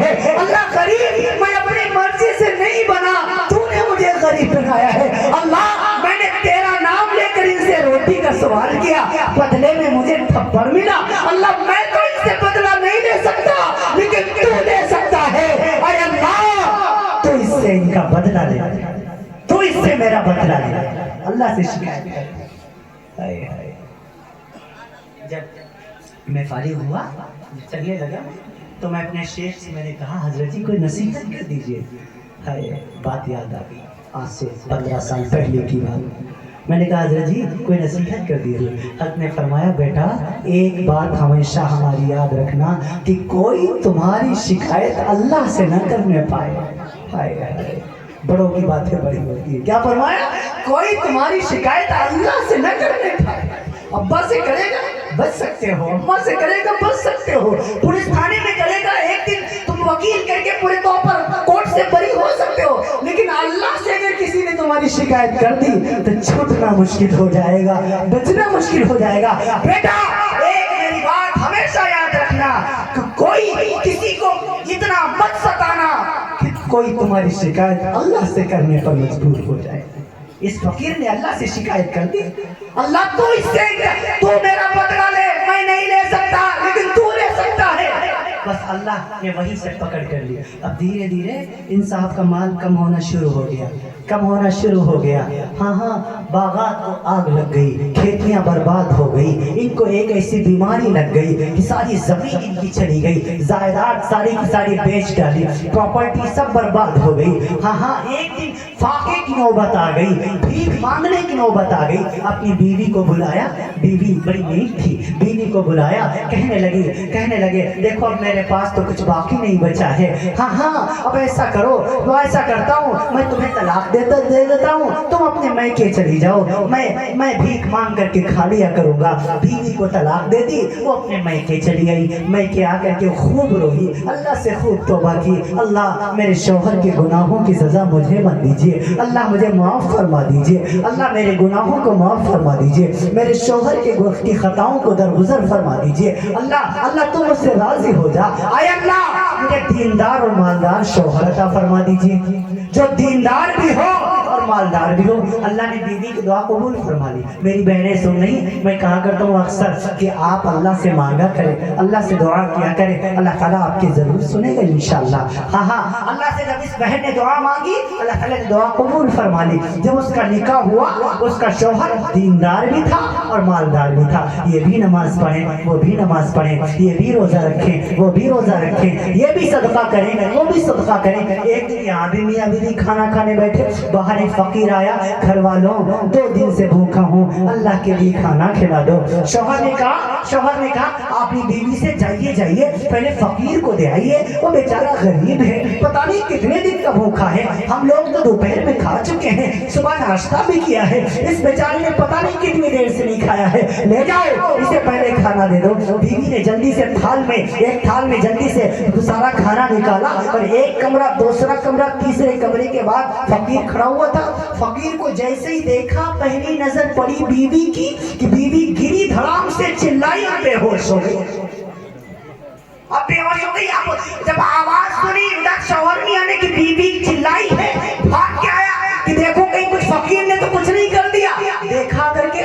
ہے۔ اللہ غریب میں اپنی مرضی سے نہیں بنا، تو نے مجھے غریب بنایا ہے۔ اللہ میں نے تیرا نام لے کر ان سے روٹی کا سوال کیا، بدلے میں مجھے تھپڑ ملا۔ اللہ میں تو ان سے بدلہ نہیں لے سکتا، لیکن تو لے سکتا ہے۔ اے اللہ تو اس سے ان کا بدلہ لے، تو اس سے میرا بدلہ لے۔ اللہ سے شکایت کر۔ جب میں فارغ ہوا، چلنے لگا، تو میں اپنے شیخ سے میں نے کہا حضرت جی کوئی نصیحت کر دیجئے۔ بات یاد آ گئی، آج سے 15 سال پہلے کی بات۔ میں نے کہا حضرت جی کوئی نصیحت کر دیجئے۔ حضرت نے فرمایا بیٹا ایک بات ہمیشہ ہماری یاد رکھنا کہ کوئی تمہاری شکایت اللہ سے نہ کرنے پائے۔ ہائے ہائے، بڑوں کی باتیں بڑی ہوتی ہے۔ کیا فرمایا؟ کوئی تمہاری شکایت اللہ سے نہ کرنے پائے۔ ابا سے کرے گا بچ سکتے ہو، اماں سے کرے گا بچ سکتے ہو، پولیس تھانے میں کرے گا ایک دن تم وکیل کر کے پورے طور پر کورٹ سے بری ہو سکتے ہو، لیکن اللہ سے اگر کسی نے تمہاری شکایت کر دی تو چھوٹنا مشکل ہو جائے گا، بچنا مشکل ہو جائے گا۔ بیٹا ایک میری بات ہمیشہ یاد رکھنا کہ کوئی کسی کو اتنا مت ستانا کہ کوئی تمہاری شکایت اللہ سے کرنے پر مجبور ہو جائے۔ اس فقیر نے اللہ سے شکایت کر دی، اللہ تو اس سے تو میرا بدلہ لے، میں نہیں لے سکتا لیکن تو لے سکتا ہے۔ بس اللہ نے وہی سے پکڑ کر لیا۔ اب دھیرے دھیرے انصاف کا مال کم ہونا شروع ہو گیا، کم ہونا شروع ہو گیا۔ ہاں باغات کو آگ لگ گئی، کھیتیاں برباد ہو گئی، ان کو ایک ایسی بیماری لگ گئی کہ ساری زمین ان کی چلی گئی، جائیداد ساری کی ساری بیچ ڈالی، پراپرٹی سب برباد ہو گئی۔ ہاں ایک دن فاقے کی نوبت آ گئی، بھیک مانگنے کی نوبت آ گئی۔ اپنی بیوی کو بلایا، بیوی بڑی نیک تھی، بیوی کو بلایا، کہنے لگے دیکھو اب میرے پاس تو کچھ باقی نہیں بچا ہے، ہاں اب ایسا کرو، تو ایسا کرتا ہوں میں تمہیں طلاق دے دیتا ہوں، تم اپنے میکے چلی جاؤ، میں بھیک مانگ کر کے کھا لیا کروں گا۔ بیوی کو طلاق دے دی، وہ اپنے میکے چلی گئی، میکے آ کر کے خوب روئی، اللہ سے خوب توبہ کی، اللہ میرے شوہر کے گناہوں کی سزا مجھے مت دیجیے، اللہ مجھے معاف فرما دیجیے، اللہ میرے گناہوں کو معاف فرما دیجیے، میرے شوہر کی خطاؤں کو درگزر فرما دیجیے، اللہ تم مجھ سے راضی ہو جا، اے اللہ مجھے دیندار اور مالدار شوہر عطا فرما دیجیے، جو دیندار بھی ہو اور مالدار بھی ہو۔ اللہ نے بیوی کی دعا قبول فرما لی۔ میری بہنیں سن رہی، میں کہا کرتا ہوں اکثر کہ آپ اللہ سے مانگا کریں، اللہ سے دعا کیا کریں، اللہ تعالیٰ آپ کی ضرور سنے گا انشاءاللہ۔ ہاں اللہ سے جب اس بہن نے دعا مانگی، اللہ تعالیٰ نے دعا قبول فرما لی۔ جب اس کا نکاح ہوا، اس کا شوہر دیندار بھی تھا اور مالدار بھی تھا، یہ بھی نماز پڑھیں وہ بھی نماز پڑھیں، یہ بھی روزہ رکھیں وہ بھی روزہ رکھیں، یہ بھی صدقہ کریں وہ بھی صدقہ کریں۔ ایک دن یہاں بھی میاں بیوی کھانا کھانے بیٹھے، باہر ایک فقیر آیا، گھر والوں 2 دن سے بھوکا ہوں، اللہ کے لیے کھانا کھلا دو۔ شوہر نے کہا اپنی بیوی سے جائیے پہلے فقیر کو دے آئیے، وہ بیچارہ غریب ہے، پتہ نہیں کتنے دن کا بھوکا ہے، ہم لوگ تو دوپہر میں کھا چکے ہیں، صبح ناشتہ بھی کیا ہے، اس بیچارے نے پتہ نہیں کتنی دیر سے نہیں کھایا ہے، لے جاؤ اسے پہلے کھانا دے دو۔ بیوی نے جلدی سے ایک تھال میں جلدی سے سارا کھانا نکالا، اور ایک کمرہ، دوسرا کمرہ، تیسرے کمرے کے بعد فقیر کھڑا ہوا تھا۔ فقیر کو جیسے ہی دیکھا، پہلی نظر پڑی بیوی کی کہ بیوی گری، دھڑام سے چلائی اور بے ہوش ہو گئی۔ اب بے ہوش ہو گئی، جب آواز سنی ادھر شوہر نہیں آنے کی، بیوی چلائی ہے، بھاگ کے آیا کہ دیکھو کہیں کچھ فقیر نے تو کچھ نہیں کر دیا۔ دیکھا کر کے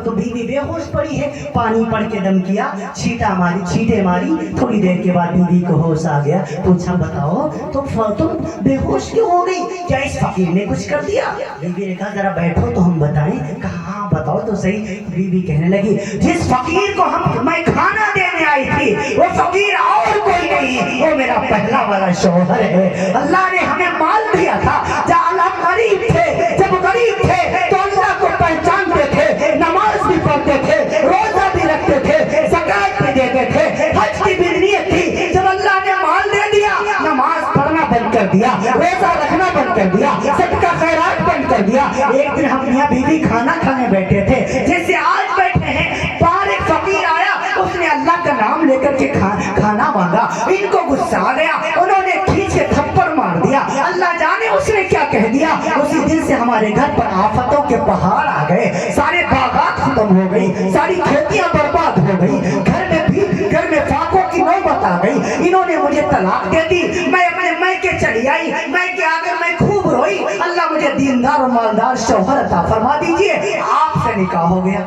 تو بیوی بے ہوش پڑی ہے، پانی پڑ کے دم کیا، چھینٹے ماری، تھوڑی دیر کے بعد بیوی کو ہوش آ گیا، پوچھا بتاؤ تم بے ہوش کیوں ہو گئی، کیا اس فقیر نے کچھ کر دیا؟ بیوی نے کہا ذرا بیٹھو تو ہم بتائیں۔ کہا ہاں بتاؤ تو صحیح۔ بیوی کہنے لگی جس فقیر کو میں کھانا دینے آئی تھی وہ فقیر اور کوئی نہیں، وہ میرا پہلا والا شوہر ہے۔ اللہ نے ہمیں مال دیا تھا، جب ہم غریب تھے تو اللہ کو پہچانتے تھے، نماز بھی پڑھتے تھے، روزہ بھی رکھتے تھے، زکات بھی دیتے تھے، حج کی بھی نیت تھی۔ جب اللہ نے مال دے دیا، نماز پڑھنا بند کر دیا، روزہ رکھنا بند کر دیا، صدقہ خیرات بند کر دیا۔ ایک دن ہم میاں بیوی کھانا کھانے بیٹھے تھے، جیسے آج بیٹھے ہیں، باہر ایک فقیر آیا، اس نے اللہ کا نام لے کر کے کھانا مانگا، ان کو غصہ آ گیا، انہوں نے کھینچ کے تھپڑ مار دیا۔ اللہ جانے اس نے کیا کہہ دیا۔ اسی دن سے ہمارے گھر پر آفتوں کے پہاڑ آ گئے، سارے باغات ختم ہو گئی، ساری کھیتیاں برباد ہو گئی، گھر میں فاقوں کی نوبت آ گئی۔ بیویوں نے مجھے طلاق دے دی، میں اپنے میکے چلی آئی، میکے آ کر میں خوب روئی، اللہ مجھے دیندار و مالدار شوہر عطا فرما دیجئے، آپ سے نکاح ہو گیا۔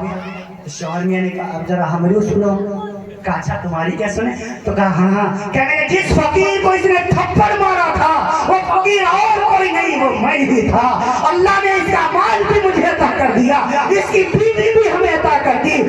شوہر میاں نے کہا اب ذرا ہماری سنو، کہا اچھا تمہاری کیا سنے؟ تو کہا ہاں ہاں، کہنے لگے جس فقیر کو اس نے تھپڑ مارا تھا وہ فقیر اور کوئی نہیں، وہ میں ہی تھا، اللہ نے اس کا مال بھی مجھے عطا کر دیا، اس کی بیوی بھی ہمیں عطا کر دی،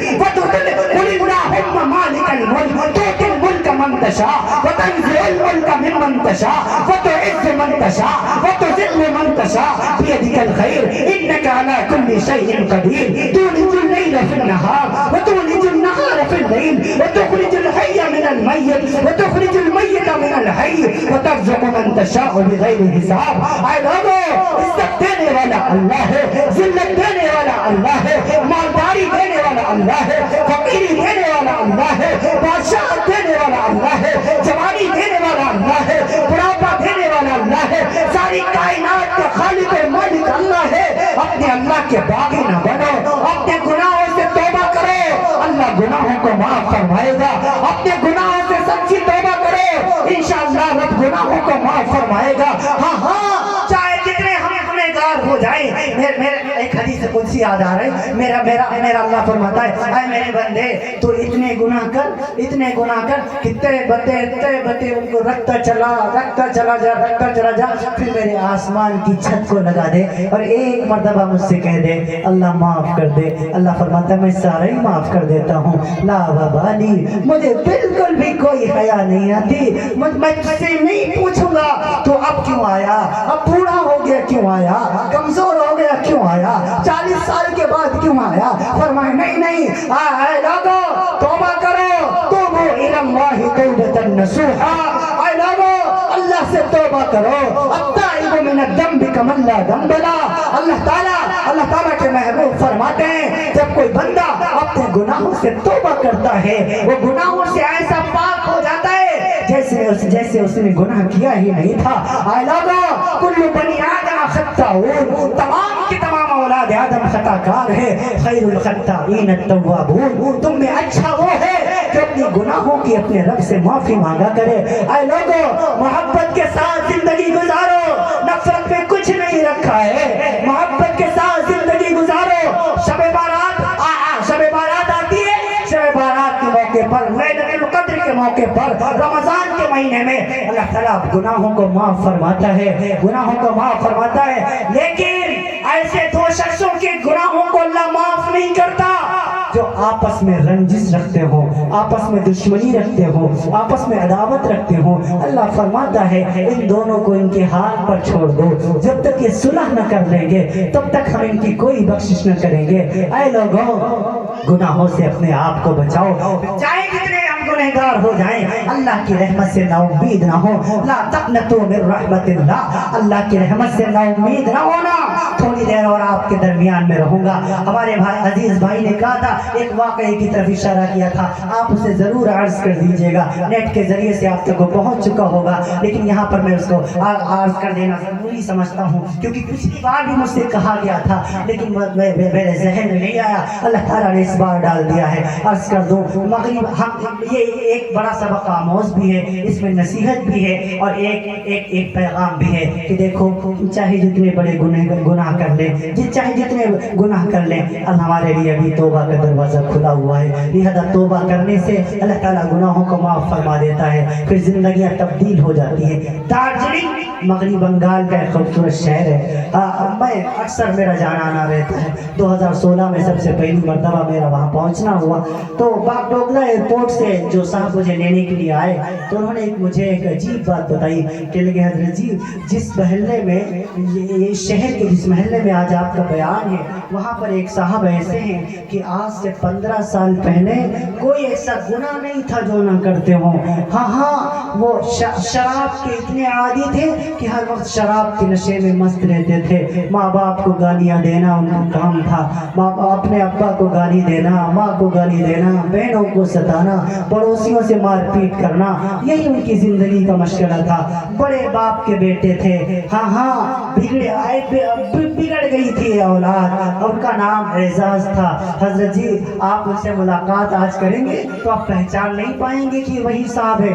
قُلِ اللَّهُمَّ مَالِكَ الْمُلْكِ تُؤْتِي الْمُلْكَ مَن تَشَاءُ وَتَنزِعُ الْمُلْكَ مِمَّن تَشَاءُ وَتُعِزُّ مَن تَشَاءُ وَتُذِلُّ مَن تَشَاءُ بِيَدِكَ الْخَيْرُ إِنَّكَ عَلَى كُلِّ شَيْءٍ قَدِيرٌ تُولِجُ اللَّيْلَ فِي النَّهَارِ وَتُولِجُ النَّهَارَ فِي اللَّيْلِ وتخرج الحي من الميت وتخرج الميت من الحي وترزق من تشاء بغیر حساب۔ اے لوگو، عزت دینے والا اللہ ہے، ذلت دینے والا اللہ ہے، مالداری دینے والا اللہ ہے، فقیری دینے والا اللہ ہے، بادشاہت دینے والا اللہ ہے، جوانی دینے والا اللہ ہے، بڑھاپا دینے والا اللہ ہے، ساری کائنات کا خالق و مالک اللہ ہے۔ اپنے اللہ کے باغی نہ بنو، اپنے گناہوں سے توبہ کرو، اللہ گناہوں کو معاف فرمائے گا، اپنے گناہوں سے سچی توبہ کرو، انشاءاللہ رب گناہوں کو معاف فرمائے گا۔ ہاں ہاں، چاہے جتنے ہم گنہگار ہو جائیں، میرے ایک حدیث قدسی یاد آ رہا ہے، میرا اللہ فرماتا ہے اے میرے بندے تو اتنے گناہ کر کہ تے بتے ان کو رکھتا چلا جا، پھر میرے آسمان کی چھت کو لگا دے اور ایک مرتبہ مجھ سے کہہ دے اللہ معاف کر دے، اللہ فرماتا ہے میں سارا ہی معاف کر دیتا ہوں، لا وبالی، مجھے بالکل بھی کوئی حیا نہیں آتی، میں تجھ سے نہیں پوچھوں گا تو اب کیوں آیا، اب بوڑھا ہو گیا کیوں آیا، کمزور ہو گیا کیوں آیا، 40 سال کے بعد کیوں آیا؟ فرمائے نہیں، اے لوگو توبہ کرو، توبو الی اللہ توبۃ نصوحا، اے لوگو اللہ سے توبہ کرو، التائب من الذنب کمن لا ذنب لہ۔ اللہ تعالیٰ کے محبوب فرماتے ہیں جب کوئی بندہ اپنے گناہوں سے توبہ کرتا ہے وہ گناہوں سے ایسا پاک ہو جاتا ہے جیسے اس نے گناہ کیا ہی نہیں تھا۔ اے لوگو کل بنی آدم خطاؤون، تمام کی تمام اولاد آدم خطا کار ہے، خیر الخطائین التوابون، تم میں اچھا وہ ہے جو اپنی گناہوں کی اپنے رب سے معافی مانگا کرے۔ اے لوگو محبت کے ساتھ زندگی گزارو، نفرت میں کچھ نہیں رکھا ہے، محبت کے ساتھ زندگی گزارو۔ شب بارات آتی ہے، شب بارات کے موقع پر، لیلۃ القدر کے موقع پر، رمضان کے مہینے میں اللہ تعالیٰ گناہوں کو معاف فرماتا ہے، لیکن ایسے دو شخصوں کے گناہوں کو اللہ معاف نہیں کرتا جو آپس میں رنجش رکھتے ہو، آپس میں دشمنی رکھتے ہو، آپس میں عداوت رکھتے ہو۔ اللہ فرماتا ہے ان دونوں کو ان کے حال پر چھوڑ دو، جب تک یہ صلح نہ کر لیں گے تب تک ہم ان کی کوئی بخشش نہ کریں گے۔ اے لوگوں گناہوں سے اپنے آپ کو بچاؤ، چاہے کتنے ہم گنہگار ہو جائیں، اللہ کی رحمت سے نا امید نہ ہو، لا تقنطوا من رحمت اللہ، اللہ کی رحمت سے نا امید نہ ہونا۔ تھوڑی دیر اور آپ کے درمیان میں رہوں گا۔ ہمارے عزیز بھائی نے کہا تھا، ایک واقعے کی طرف اشارہ کیا تھا، آپ اسے ضرور عرض کر دیجئے گا، نیٹ کے ذریعے سے آپ تک وہ پہنچ چکا ہوگا، لیکن یہاں پر میں اس کو عرض کر دینا ضروری سمجھتا ہوں، کیونکہ پچھلی بار بھی مجھ سے کہا گیا تھا لیکن میرے ذہن میں نہیں آیا، اللہ تعالیٰ نے اس بار ڈال دیا ہے۔ عرض کر دوں، مغرب یہ ایک بڑا سبق آموز بھی ہے، اس میں نصیحت بھی ہے اور ایک پیغام بھی ہے کہ دیکھو چاہے جتنے بڑے گناہ کر لیں، چاہے جتنے گناہ کر لیں، ہمارے لیے ابھی توبہ کا دروازہ کھلا ہوا ہے، لہذا توبہ کرنے سے اللہ تعالیٰ گناہوں کو معاف فرما دیتا ہے، پھر زندگیاں تبدیل ہو جاتی ہیں۔ دارجلنگ مغربی بنگال کا ایک خوبصورت شہر ہے، میں اکثر میرا جانا آنا رہتا ہے۔ 2016 میں سب سے پہلی مرتبہ میرا وہاں پہنچنا ہوا تو باغ ڈوگرا ایئرپورٹ سے جو صاحب مجھے لینے کے لیے آئے تو انہوں نے مجھے ایک عجیب بات بتائی کہ لگے حضرت جی جس محلے میں یہ شہر کے جس محلے میں آج آپ کا بیان ہے وہاں پر ایک صاحب ایسے ہیں کہ آج سے 15 سال پہلے کوئی ایسا گناہ نہیں تھا جو نہ کرتے ہوں۔ ہاں وہ شراب کے اتنے عادی تھے کہ ہر وقت شراب کے نشے میں مست رہتے تھے، ماں باپ کو گالیاں دینا ان کا کام تھا، اپنے ابا کو گالی دینا، ماں کو گالی دینا، بہنوں کو ستانا، پڑوسیوں سے مار پیٹ کرنا، یہی ان کی زندگی کا مشغلہ تھا۔ بڑے باپ کے بیٹے تھے، بگڑ گئی تھی اولاد، ان کا نام اعزاز تھا۔ حضرت جی آپ ان سے ملاقات آج کریں گے تو آپ پہچان نہیں پائیں گے کہ وہی صاحب ہے۔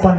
15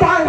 5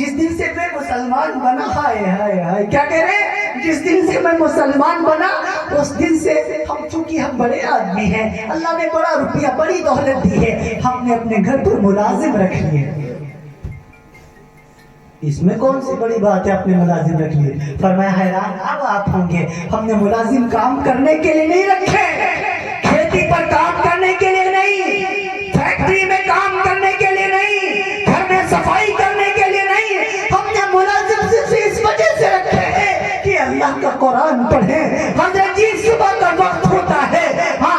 جس دن سے میں مسلمان بنا، ہائے ہائے ہائے کیا کہہ رہے، جس دن سے میں مسلمان بنا اس دن سے ہم، چونکہ ہم بڑے آدمی ہیں، اللہ نے بڑا روپیہ بڑی دولت دی ہے، ہم نے اپنے گھر پر ملازم رکھ لیے۔ اس میں کون سی بڑی بات ہے اپنے ملازم رکھ لیے؟ فرمایا حیران اب آپ ہوں گے، ہم نے ملازم کام کرنے کے لیے نہیں رکھے، کھیتی پر کام کرنے کے لیے نہیں، فیکٹری میں کام کرنے کے لیے نہیں، گھر میں صفائی کرنے کے لیے نہیں، ہم نے ملازم صرف اس وجہ سے رکھے ہیں کہ اللہ کا قرآن پڑھیں۔ حضرت جی صبح کا وقت ہوتا ہے، ہاں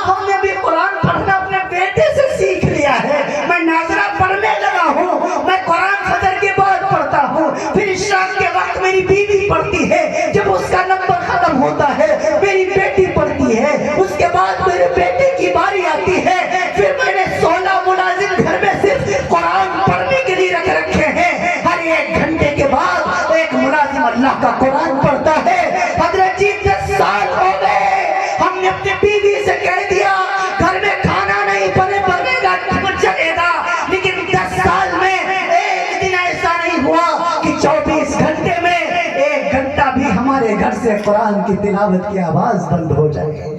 ہم نے بھی قرآن پڑھنا اپنے بیٹے سے سیکھ لیا ہے، میں ناظرہ پڑھنے لگا ہوں، میں قرآن فجر کے بعد پڑھتا ہوں، پھر عشاء کے وقت میری بیوی پڑھتی ہے، جب اس کا نمبر ختم ہوتا ہے میری بیٹی پڑھتی ہے، اس کے بعد میرے بیٹے کی باری آتی ہے، پھر میں نے 16 ملازم گھر میں صرف قرآن پڑھنے کے لیے رکھ رکھے ہیں، ہر 1 گھنٹے کے بعد ایک ملازم اللہ کا قرآن پڑھتا ہے۔ حضرت جی 10 سال ہو گئے، ہم نے اپنی بیوی سے کہہ دیا گھر میں کھانا نہیں بنے گا چلے گا، لیکن 10 سال میں ایک دن ایسا نہیں ہوا کہ 24 گھنٹے میں 1 گھنٹہ بھی ہمارے گھر سے قرآن کی تلاوت کی آواز بند ہو جائے۔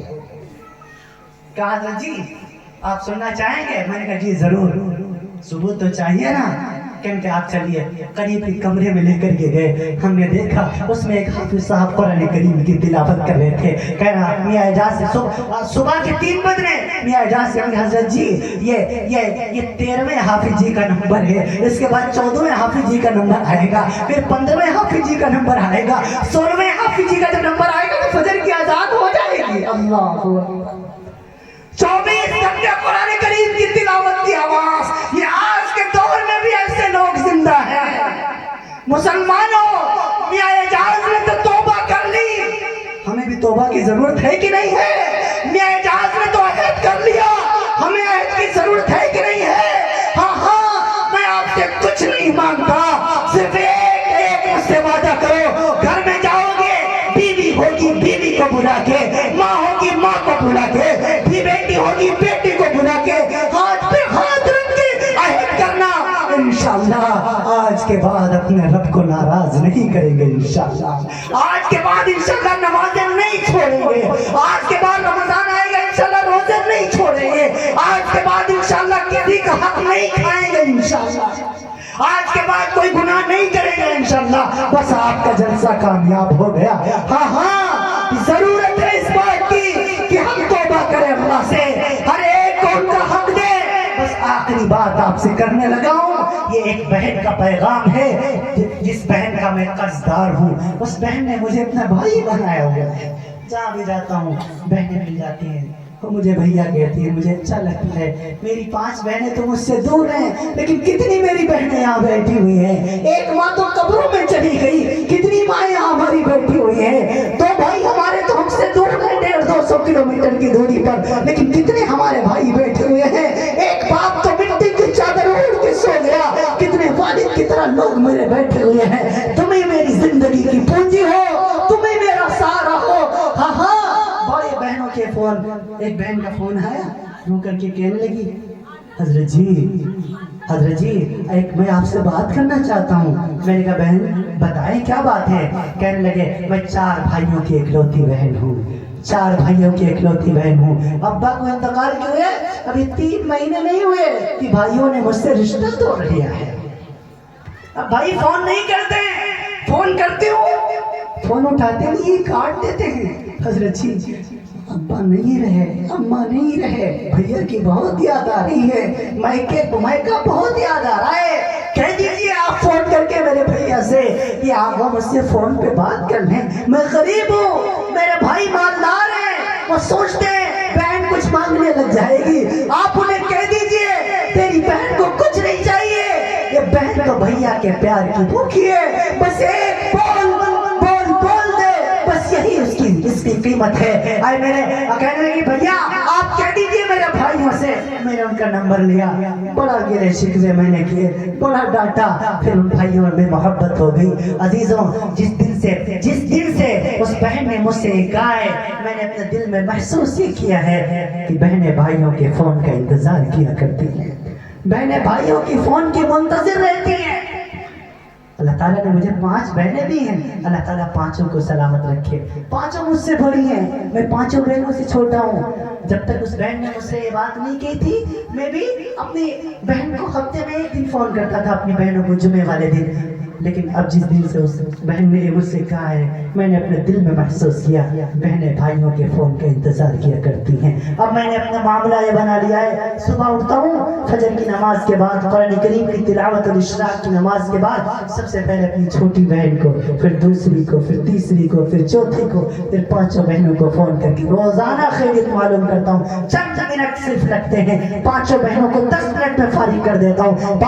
کہا حضرت جی آپ سننا چاہیں گے؟ میں نے کہا جی ضرور، ثبوت تو چاہیے نا۔ کہتے آپ چلیے، قریب ایک کمرے میں لے کر کے گئے، ہم نے دیکھا اس میں ایک حافظ صاحب قرآن کریم کی تلاوت کر رہے تھے، کہہ رہا میاں اعجاز سے صبح کے 3 بجے میاں اعجاز سے حضرت جی یہ 13ویں حافظ جی کا نمبر ہے، اس کے بعد 14ویں حافظ جی کا نمبر آئے گا، پھر 15ویں حافظ جی کا نمبر آئے گا، 16ویں حافظ جی کا جب نمبر آئے گا تو فجر کی اذان ہو جائے گی۔ اللہ 24 گھنٹے قرآن کریم کی تلاوت کی آواز، یہ آج کے دور میں بھی ایسے لوگ زندہ ہیں۔ مسلمانوں، میاں اعجاز نے تو توبہ کر لی، ہمیں بھی توبہ کی ضرورت ہے کہ نہیں ہے؟ میاں اعجاز نے تو عہد کر لیا، ہمیں عہد کی ضرورت ہے کہ نہیں ہے؟ ہاں میں آپ سے کچھ نہیں مانگتا، صرف ایک مجھ سے وعدہ کرو، گھر میں جاؤ گے بیوی ہوگی بیوی کو بلا کے، ماں ہوگی ماں کو بلا کے، بیٹی ہوگی بیٹی کو بلا کے، ہاتھ پہ ہاتھ رکھ کے عہد کرنا، انشاءاللہ آج کے بعد اپنے رب کو ناراض نہیں کریں گے، انشاءاللہ آج کے بعد انشاءاللہ نمازیں نہیں چھوڑیں گے، آج کے بعد رمضان آئے گا انشاءاللہ روزے نہیں چھوڑیں گے، آج کے بعد انشاءاللہ کسی کا حق نہیں کھائیں گے، انشاءاللہ آج کے بعد کوئی گناہ نہیں کرے گا، انشاءاللہ بس آپ کا جلسہ کامیاب ہو گیا۔ ہاں ضرورت ہے اس بات کی کہ ہم توبہ کریں اللہ سے، ہر ایک کو ان کا حق دے۔ بس آخری بات آپ سے کرنے لگا ہوں، یہ ایک بہن کا پیغام ہے، جس بہن کا میں قرضدار ہوں، اس بہن نے مجھے اپنا بھائی بنایا ہوا ہے، جہاں بھی جاتا ہوں بہنیں مل جاتی ہیں، وہ مجھے بھیا کہتی ہے، مجھے اچھا لگتا ہے۔ میری 5 بہنیں تو مجھ سے دور ہیں، لیکن کتنی میری بہنیں یہاں بیٹھی ہوئی ہیں، ایک ماں تو قبروں میں چلی گئی، کتنی ماں یہاں ہماری بیٹھی ہوئی ہیں، 2 بھائی ہمارے تو ہم سے دور ہیں 150-200 کلومیٹر کی دوری پر، لیکن کتنے ہمارے بھائی بیٹھے ہوئے ہیں، ایک باپ تو مٹی کی چادر اوڑھ کے سو گیا، کتنے والد کی طرح لوگ میرے بیٹھے ہوئے ہیں، تمہیں میری زندگی کی پونجی ہو، تمہیں میرا سہارا ہو۔ ہاں بھائی بہنوں کے فون، ایک بہن کا فون آیا، رو کر کے کہنے لگی حضرت جی ایک میں آپ سے بات کرنا چاہتا ہوں۔ میں نے کہا بہن بتائیں کیا بات ہے؟ کہنے لگے میں 4 بھائیوں کی اکلوتی بہن ہوں، 4 بھائیوں کی اکلوتی بہن ہوں، ابا کو انتقال کیے ابھی 3 مہینے نہیں ہوئے کہ بھائیوں نے مجھ سے رشتہ توڑ لیا ہے، اب بھائی فون نہیں کرتے، فون کرتے ہو فون اٹھاتے نہیں، کاٹ دیتے ہیں۔ حضرت جی ابا نہیں رہے، اماں نہیں رہے، بھیا کی بہت یاد آ رہی ہے، مائکہ بہت یاد آ رہا ہے، کہہ دیجیے آپ فون کر کے میرے بھیا سے کہ آپ مجھ سے فون پہ بات کر لیں، میں غریب ہوں، میرے بھائی مالدار ہیں، وہ سوچتے ہیں بہن کچھ مانگنے لگ جائے گی، آپ انہیں کہہ دیجیے تیری بہن کو کچھ نہیں چاہیے، یہ بہن تو بھیا کے پیار کی بھوکی ہے، بس ایک بول دے، بس یہی اس کی قیمت ہے۔ آئے میرے کہنے لگی بھیا آپ کہہ دیجیے میرے بھائیوں سے، میں نے ان کا نمبر لیا، بڑا گلے شکوے میں نے کیے، بڑا ڈانٹا، پھر ان بھائیوں میں محبت ہو گئی۔ عزیزوں جس دن سے اس بہن نے مجھ سے کہا ہے، میں نے اپنے دل میں محسوس یہ کیا ہے کہ بہنیں بھائیوں کے فون کا انتظار کیا کرتی ہیں، بہنیں بھائیوں کی فون کی منتظر رہتی ہیں۔ اللہ تعالیٰ نے مجھے 5 بہنیں دی ہیں، اللہ تعالیٰ 5 کو سلامت رکھے، 5 مجھ سے بڑی ہیں، میں 5 بہنوں سے چھوٹا ہوں۔ جب تک اس بہن نے مجھ سے یہ بات نہیں کی تھی، میں بھی اپنی بہن کو ہفتے میں 1 دن فون کرتا تھا، اپنی بہنوں کو جمعے والے دن۔ لیکن اب جس دن سے اس بہن نے مجھ سے کہا ہے، میں نے اپنے دل میں محسوس کیا بہنیں بھائیوں کے فون کا انتظار کیا کرتی ہیں۔ اب میں نے اپنا معاملہ یہ بنا لیا ہے، صبح اٹھتا ہوں، فجر کی نماز کے بعد قرآن کریم کی تلاوت اور اشراق کی نماز کے بعد سب سے پہلے اپنی چھوٹی بہن کو، پھر دوسری کو، پھر تیسری کو، پھر چوتھی کو، پھر 5 بہنوں کو فون کر کے روزانہ خیریت معلوم کرتا ہوں۔ چند منٹ صرف لگتے ہیں، 5 بہنوں کو 10 منٹ میں فارغ کر دیتا ہوں،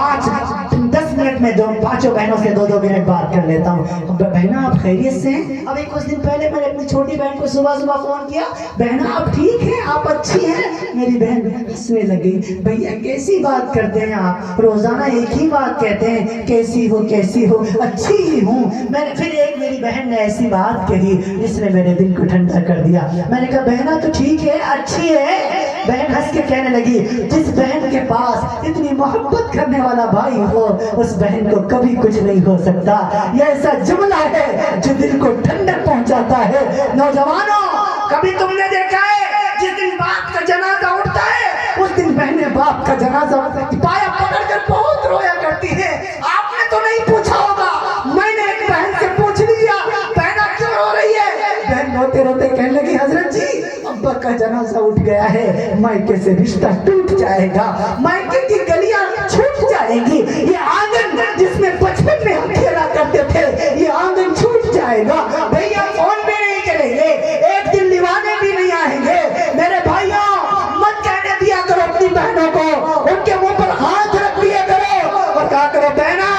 10 منٹ میں 5 بہنوں سے 2 منٹ بات کر لیتا ہوں۔ بہنا آپ خیریت سے ہیں؟ ابھی کچھ دن پہلے میں نے اپنی چھوٹی بہن کو صبح فون کیا، بہنا آپ ٹھیک ہیں، آپ اچھی ہیں؟ میری بہن ہنسنے لگی، بھیا کیسی بات کرتے ہیں آپ، روزانہ ایک ہی بات کہتے ہیں، کیسی ہو کیسی ہو، اچھی ہی ہوں۔ میں نے پھر ایک میری بہن نے ایسی بات کہی جس نے میرے دل کو ٹھنڈا کر دیا۔ میں نے کہا بہنا تو ٹھیک ہے، اچھی ہے؟ بہن ہنس کے کہنے لگی، جس بہن کے پاس اتنی محبت کرنے والا بھائی ہو، اس بہن کو کبھی کچھ نہیں ہو سکتا۔ یہ ایسا جملہ ہے جو دل کو ٹھنڈک پہنچاتا ہے۔ نوجوانوں، کبھی تم نے دیکھا ہے جس دن باپ کا جنازہ اٹھتا ہے، اس دن بہنیں باپ کا جنازہ پایا پکڑ کر بہت رویا کرتی ہے۔ آپ نے تو نہیں پوچھا ہوگا، میں نے ایک بہن سے پوچھ لیا، بہنا کیوں رو رہی ہے؟ بہن روتے روتے کہنے لگی، حضرت جی ابا کا جنازہ اٹھ گیا ہے، مائکے سے رشتہ ٹوٹ جائے گا، مائکے کی گلیاں چھوٹ جائیں گی، یہ آنگن جس میں بچپن میں ہم کھیلا کرتے تھے، یہ آنگن چھوٹ جائے گا۔ بھیا فون بھی نہیں کریں گے، ایک دن لیوانے بھی نہیں آئیں گے۔ میرے بھائیوں، مت کہنے دیا کرو اپنی بہنوں کو، ان کے منہ پر ہاتھ رکھ دیا کرو اور کہا کرو بہنا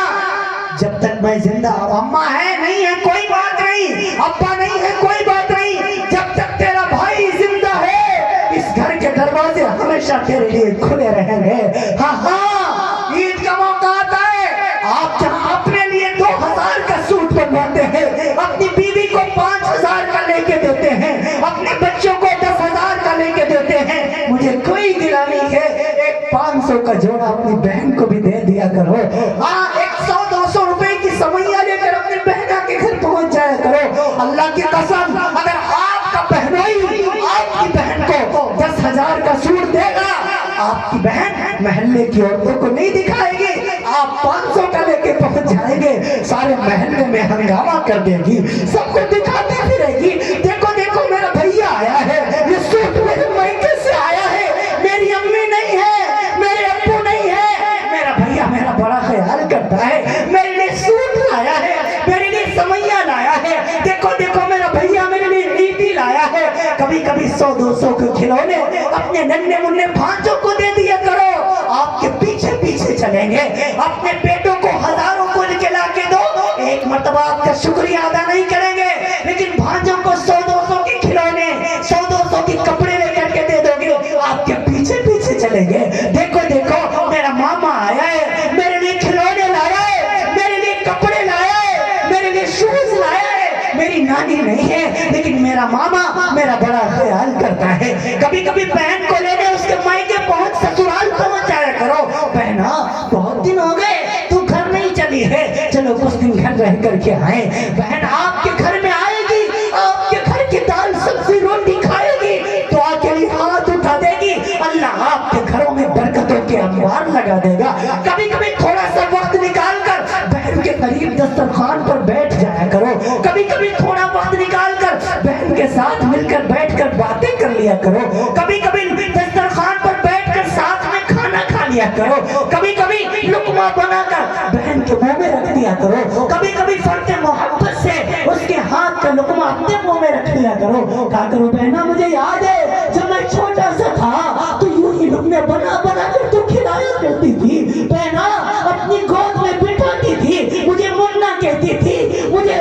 جب تک میں زندہ ہوں، اماں ہے نہیں ہے کوئی بات نہیں، ابا نہیں ہے کوئی بات نہیں، جب تک تیرا بھائی زندہ ہے اس گھر کے دروازے ہمیشہ تیرے لیے کھلے رہیں گے۔ ہاں ہاں، عید کا موقع آتا ہے، آپ جہاں اپنے لیے 2000 کا سوٹ بنواتے ہیں، اپنی بیوی کو 5000 کا لے کے دیتے ہیں، اپنے بچوں کو 10,000 کا لے کے دیتے ہیں، مجھے کوئی گلا نہیں ہے، ایک 500 کا جوڑا اپنی بہن کو بھی دے دیا کرو۔ ہاں، 100-200 روپے کی سوئیاں لے کر اپنی بہنا کے گھر پہنچ جایا کرو۔ اللہ کی قسم، اگر آپ کا بہنوئی آپ کی بہن کو 10,000 کا سوٹ دے گا، آپ کی بہن محلے کی عورتوں کو نہیں دکھائے گی، آپ 500 کا لے کے پہنچ جائیں گے، سارے محلے میں ہنگامہ کر دے گی، سب کو دکھاتے پھرے گی، دیکھو دیکھو میرا بھیا آیا ہے، یہ سوٹ میرے مائکے سے آیا ہے، میری امی نہیں ہے، میرے ابو نہیں ہے، میرا بھیا میرا بڑا خیال کرتا ہے، میرے لیے سوٹ لایا ہے، میرے لیے سوئیاں لایا ہے، دیکھو دیکھو میرا بھیا میرے لیے عیدی لایا ہے۔ کبھی کبھی 100-200 کے کھلونے اپنے ننھے منھے بھانجوں کو دے دیا کرو، آپ کے پیچھے پیچھے چلیں گے، اپنے بیٹوں کو ہزاروں کو لا کے دو، ایک مرتبہ آپ کا شکریہ ادا نہیں کریں گے، لیکن بھانجوں کو 100-200 کے کھلونے 100-200 کے کپڑے لے کر کے دے دو گے، آپ کے پیچھے پیچھے چلیں گے، دیکھو دیکھو میرا ماما آیا ہے، میرے لیے کھلونے لایا ہے، میرے لیے کپڑے لایا ہے، میرے لیے شوز لایا ہے، میری نانی نہیں ہے لیکن میرا ماما میرا بڑا خیال کرتا ہے۔ کبھی کبھی بہن کو لینے اس کے مائکے پہنچ سسرال پہنچ جایا کرو، بہنا بہت دن ہو گئے تو گھر نہیں چلی ہے، چلو کچھ دن گھر رہ کر کے آئیں، بہن آپ کے گھر میں آئے گی، آپ کے گھر کی دال سبزی روٹی کھائے گی، دعا کے لیے ہاتھ اٹھا دے گی، اللہ آپ کے گھروں میں برکتوں کے انوار لگا دے گا۔ کبھی کبھی تھوڑا سا وقت نکال کر بہن کے قریب دسترخوان پر بیٹھ جایا کرو، کبھی کبھی تھوڑا وقت نکال کر بہن کے ساتھ مل کر بیٹھ کر باتیں کر لیا کرو، کبھی کبھی دسترخوان پر بیٹھ کر ساتھ میں کھانا کھا لیا کرو، کبھی کبھی لقمہ بنا کر بہن کے منہ میں رکھ دیا کرو، کبھی کبھی فرد محبت سے اس کے ہاتھ کا لقمہ اپنے منہ میں رکھ دیا کرو، کہا کرو بہنا مجھے یاد ہے جب میں چھوٹا سا تھا تو یوں ہی لقمے بنا بنا کر تو کھلایا کرتی تھی، بہنا اپنی گود میں بٹھاتی تھی، مجھے منا کہتی تھی، مجھے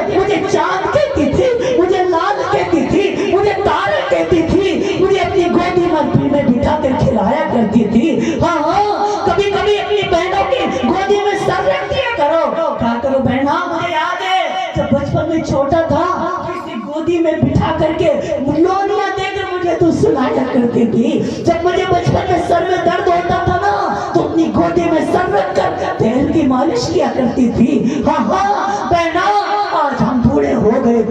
چاند کہتی تھی، مجھے لال کہتی تھی، مجھے تارے کہتی تھی، مجھے اپنی گودی میں بٹھا کر کھلایا کرتی تھی۔ ہاں ہاں، کبھی کبھی اپنی بہنوں کی گودی میں سر رکھ دیا کرو، کہا کرو بہنا مجھے یاد ہے جب بچپن میں چھوٹا تھا کسی گودی میں بٹھا کر کے لونیاں دے کر مجھے تو سلایا کرتی تھی، جب مجھے بچپن میں سر میں درد ہوتا تھا نا تو اپنی گودی میں سر رکھ کر تیل کی مالش کیا کرتی تھی۔ ہاں ہاں،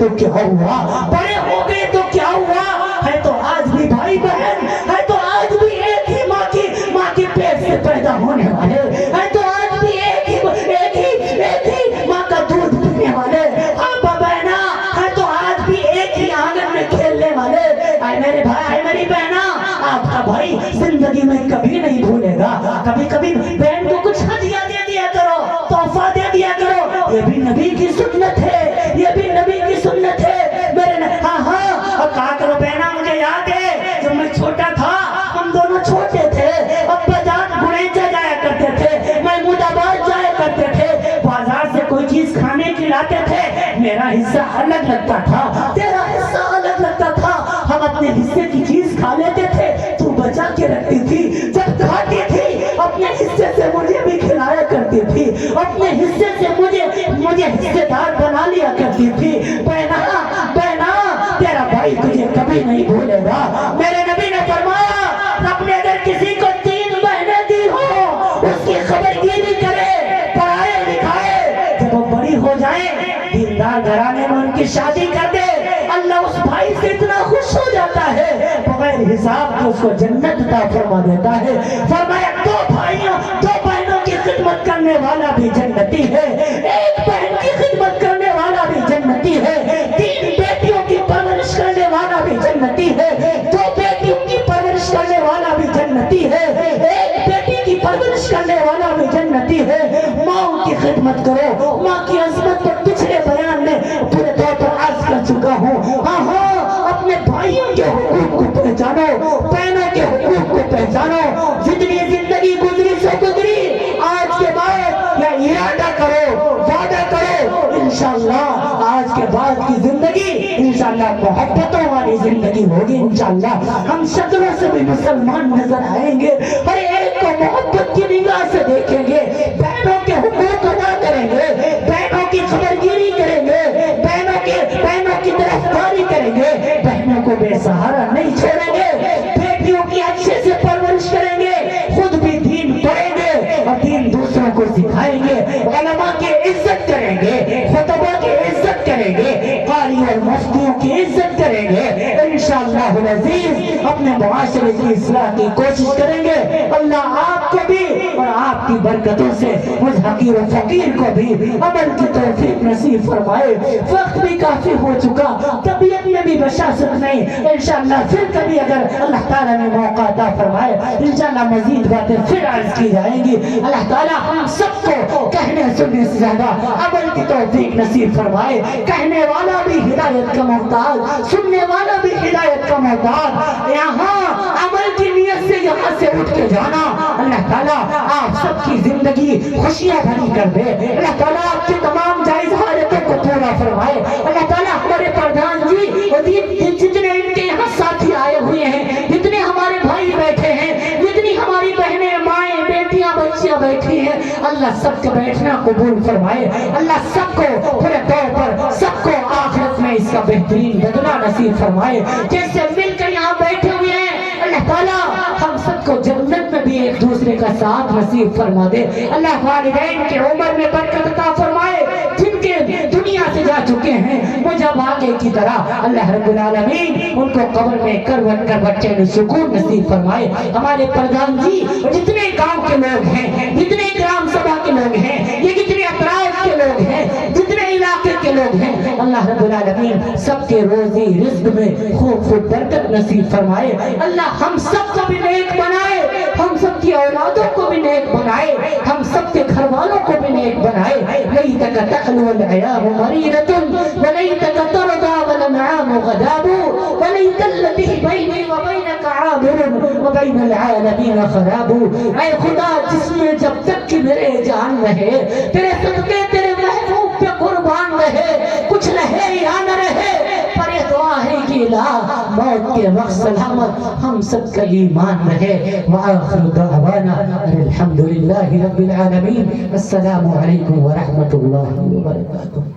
تو کیا ہوا, بڑے ہو گئے تو کیا ہوا, ہے تو آج بھی بھائی بہن, ہے تو آج بھی ایک ہی ماں کی پیٹ سے پیدا ہونے والے, ہے تو آج بھی ایک ہی ماں کا دودھ پینے والے, آپا بہنا, ہے تو آج بھی ایک ہی آنگن میں کھیلنے والے. اے میرے بھائی, میری بہنا, آپ کا بھائی زندگی میں کبھی نہیں بھولے گا. کبھی کبھی بہن کو کچھ ہدیہ دے دیا کرو, تحفہ دے دیا کرو, یہ بھی نبی کی سنت ہے, یہ بھی نبی کی سنت ہے. میرے ہاں کہا کرو بہنا, مجھے یاد ہے جب میں چھوٹا تھا, ہم دونوں چھوٹے تھے, ابا جان گڑیچا جایا کرتے تھے, محمود آباد جایا کرتے تھے, بازار سے کوئی چیز کھانے کی لاتے تھے, میرا حصہ الگ لگتا تھا, تیرا حصہ الگ لگتا تھا, ہم اپنے حصے کی چیز کھا لیتے تھے, تو بچا کے رکھتی تھی, جب کھاتی تھی اپنے حصے سے مجھے بھی کھلایا کرتی تھی, اپنے حصے سے مجھے حصے دار بنا لیا کرتی تھی. بہنا, تیرا بھائی تجھے کبھی نہیں بھولے گا. میرے نبی نے فرمایا, اپنے اگر کسی کو 3 بہنیں دی ہو, اس کی خبر گیری کرے, پڑھائے لکھائے, جب وہ بڑی ہو جائیں دیندار گھرانے میں ان کی شادی کر دے, اللہ اس بھائی سے اتنا خوش ہو جاتا ہے, بغیر حساب کے اس کو جنت عطا فرما دیتا ہے. فرمایا 2 بہنوں کی خدمت کرنے والا بھی جنتی ہے, 1 بہن کی خدمت کرنے والا بھی جنتی ہے, 3 بیٹیوں کی پرورش کرنے والا بھی جنتی ہے, 2 بیٹیوں کی پرورش کرنے والا بھی جنتی ہے, 1 بیٹی کی پرورش کرنے والا بھی جنتی ہے. ماں کی خدمت کرو, ماں کی عظمت پر پچھلے بیان میں پورے طور پر عرض کر چکا ہوں. ہاں, اپنے بھائیوں کے حقوق کو پہچانو, بہنوں کے حقوق کو پہچانو. جتنی زندگی گزری سو گزری, آج کے بعد یا ارادہ کرو, وعدہ کرو, انشاءاللہ آج کے بعد کی زندگی انشاءاللہ محبتوں والی زندگی ہوگی. انشاءاللہ ہم شکلوں سے بھی مسلمان نظر آئیں گے, ہر ایک کو محبت کی نگاہ سے دیکھیں گے, بہنوں کے حقوق ادا کریں گے, بہنوں کی خبرگیری کریں گے, بہنوں کی طرفداری کریں گے, بہنوں کو بے سہارا نہیں چھوڑیں گے, بیٹیوں کی اچھے سے پرورش کریں گے, خود بھی دین پڑھیں گے اور دین دوسروں کو سکھائیں گے, علماء کی عزت کریں گے, خطبہ کی عزت کریں گے, قاری اور مفتیوں کی عزت کریں گے. انشاءاللہ العزیز اپنے معاشرے کی اصلاح کی کوشش کریں گے. اللہ آپ کو بھی اور آپ کی برکتوں سے مجھ حقیر و فقیر کو بھی عمل کی توفیق نصیب فرمائے. وقت بھی کافی ہو چکا, طبیعت میں بھی بشاشت نہیں, انشاءاللہ پھر کبھی اگر اللہ تعالیٰ نے موقع عطا فرمائے انشاءاللہ مزید باتیں پھر عرض کی جائیں گی. اللہ تعالیٰ ہم سب کو کہنے سننے سے زیادہ عمل کی توفیق نصیب فرمائے. کہنے والا بھی ہدایت کا محتاج, سننے والا بھی ہدایت کا محتاج. یہاں عمل کی نیت سے یہاں سے اٹھ کے جانا, اللہ تعالیٰ آپ سب کی زندگی خوشیاں بھری کر دے. اللہ تعالیٰ آپ کی تمام جائز حاجتوں کو پورا فرمائے. اللہ تعالیٰ ہمارے پردھان جی اور جتنے ان کے یہاں ساتھی آئے ہوئے ہیں, جتنے ہمارے بھائی بیٹھے ہیں, جتنی ہماری بہنیں, مائیں, بیٹیاں, بچیاں بیٹھی ہیں, اللہ سب کے بیٹھنا قبول فرمائے. اللہ سب کو پورے طور پر سب کو آخرت میں اس کا بہترین بدلہ نصیب فرمائے. جیسے مل کر یہاں بیٹھے ہوئے ہیں, اللہ تعالیٰ ہم سب کو جنت میں بھی ایک دوسرے کا ساتھ نصیب فرما دے. اللہ والدین کے عمر میں برکت عطا فرمائے, جن کے دنیا سے جا چکے ہیں وہ جب آگے کی طرح اللہ رب العالمین ان کو قبر میں کروٹ کر بچے میں سکون نصیب فرمائے. ہمارے پردھان جی جتنے گاؤں کے لوگ ہیں, جتنے گرام سبھا کے لوگ ہیں, یہ جتنے اطراف کے لوگ ہیں, جتنے علاقے کے لوگ ہیں, اللہ رب العالمین سب کے روزی رزق میں خوب خوب برکت نصیب فرمائے. اللہ ہم سب کو بھی نیک بنائے, ہم سب کی اولادوں کو بھی نیک بنائے, ہم سب کے گھر والوں کو بھی نیک بنائے. لیتک تخلو العیام مریرۃ ولیتک ترضى والانعام غداب ولیت الذی بینی وبینک عابر وبین العالمین خراب. اے خدا جس میں جب تک کہ میرے جان رہے, تیرے صدقے تیرے محبوب پہ قربان رہے, کچھ رہے یا نہ رہے, پر یہ دعا ہے کہ الہ موت کے وقت سلامت ہم سب کا ایمان رہے. وآخر دعوانا الحمدللہ رب العالمین. السلام علیکم ورحمۃ اللہ وبرکاتہ.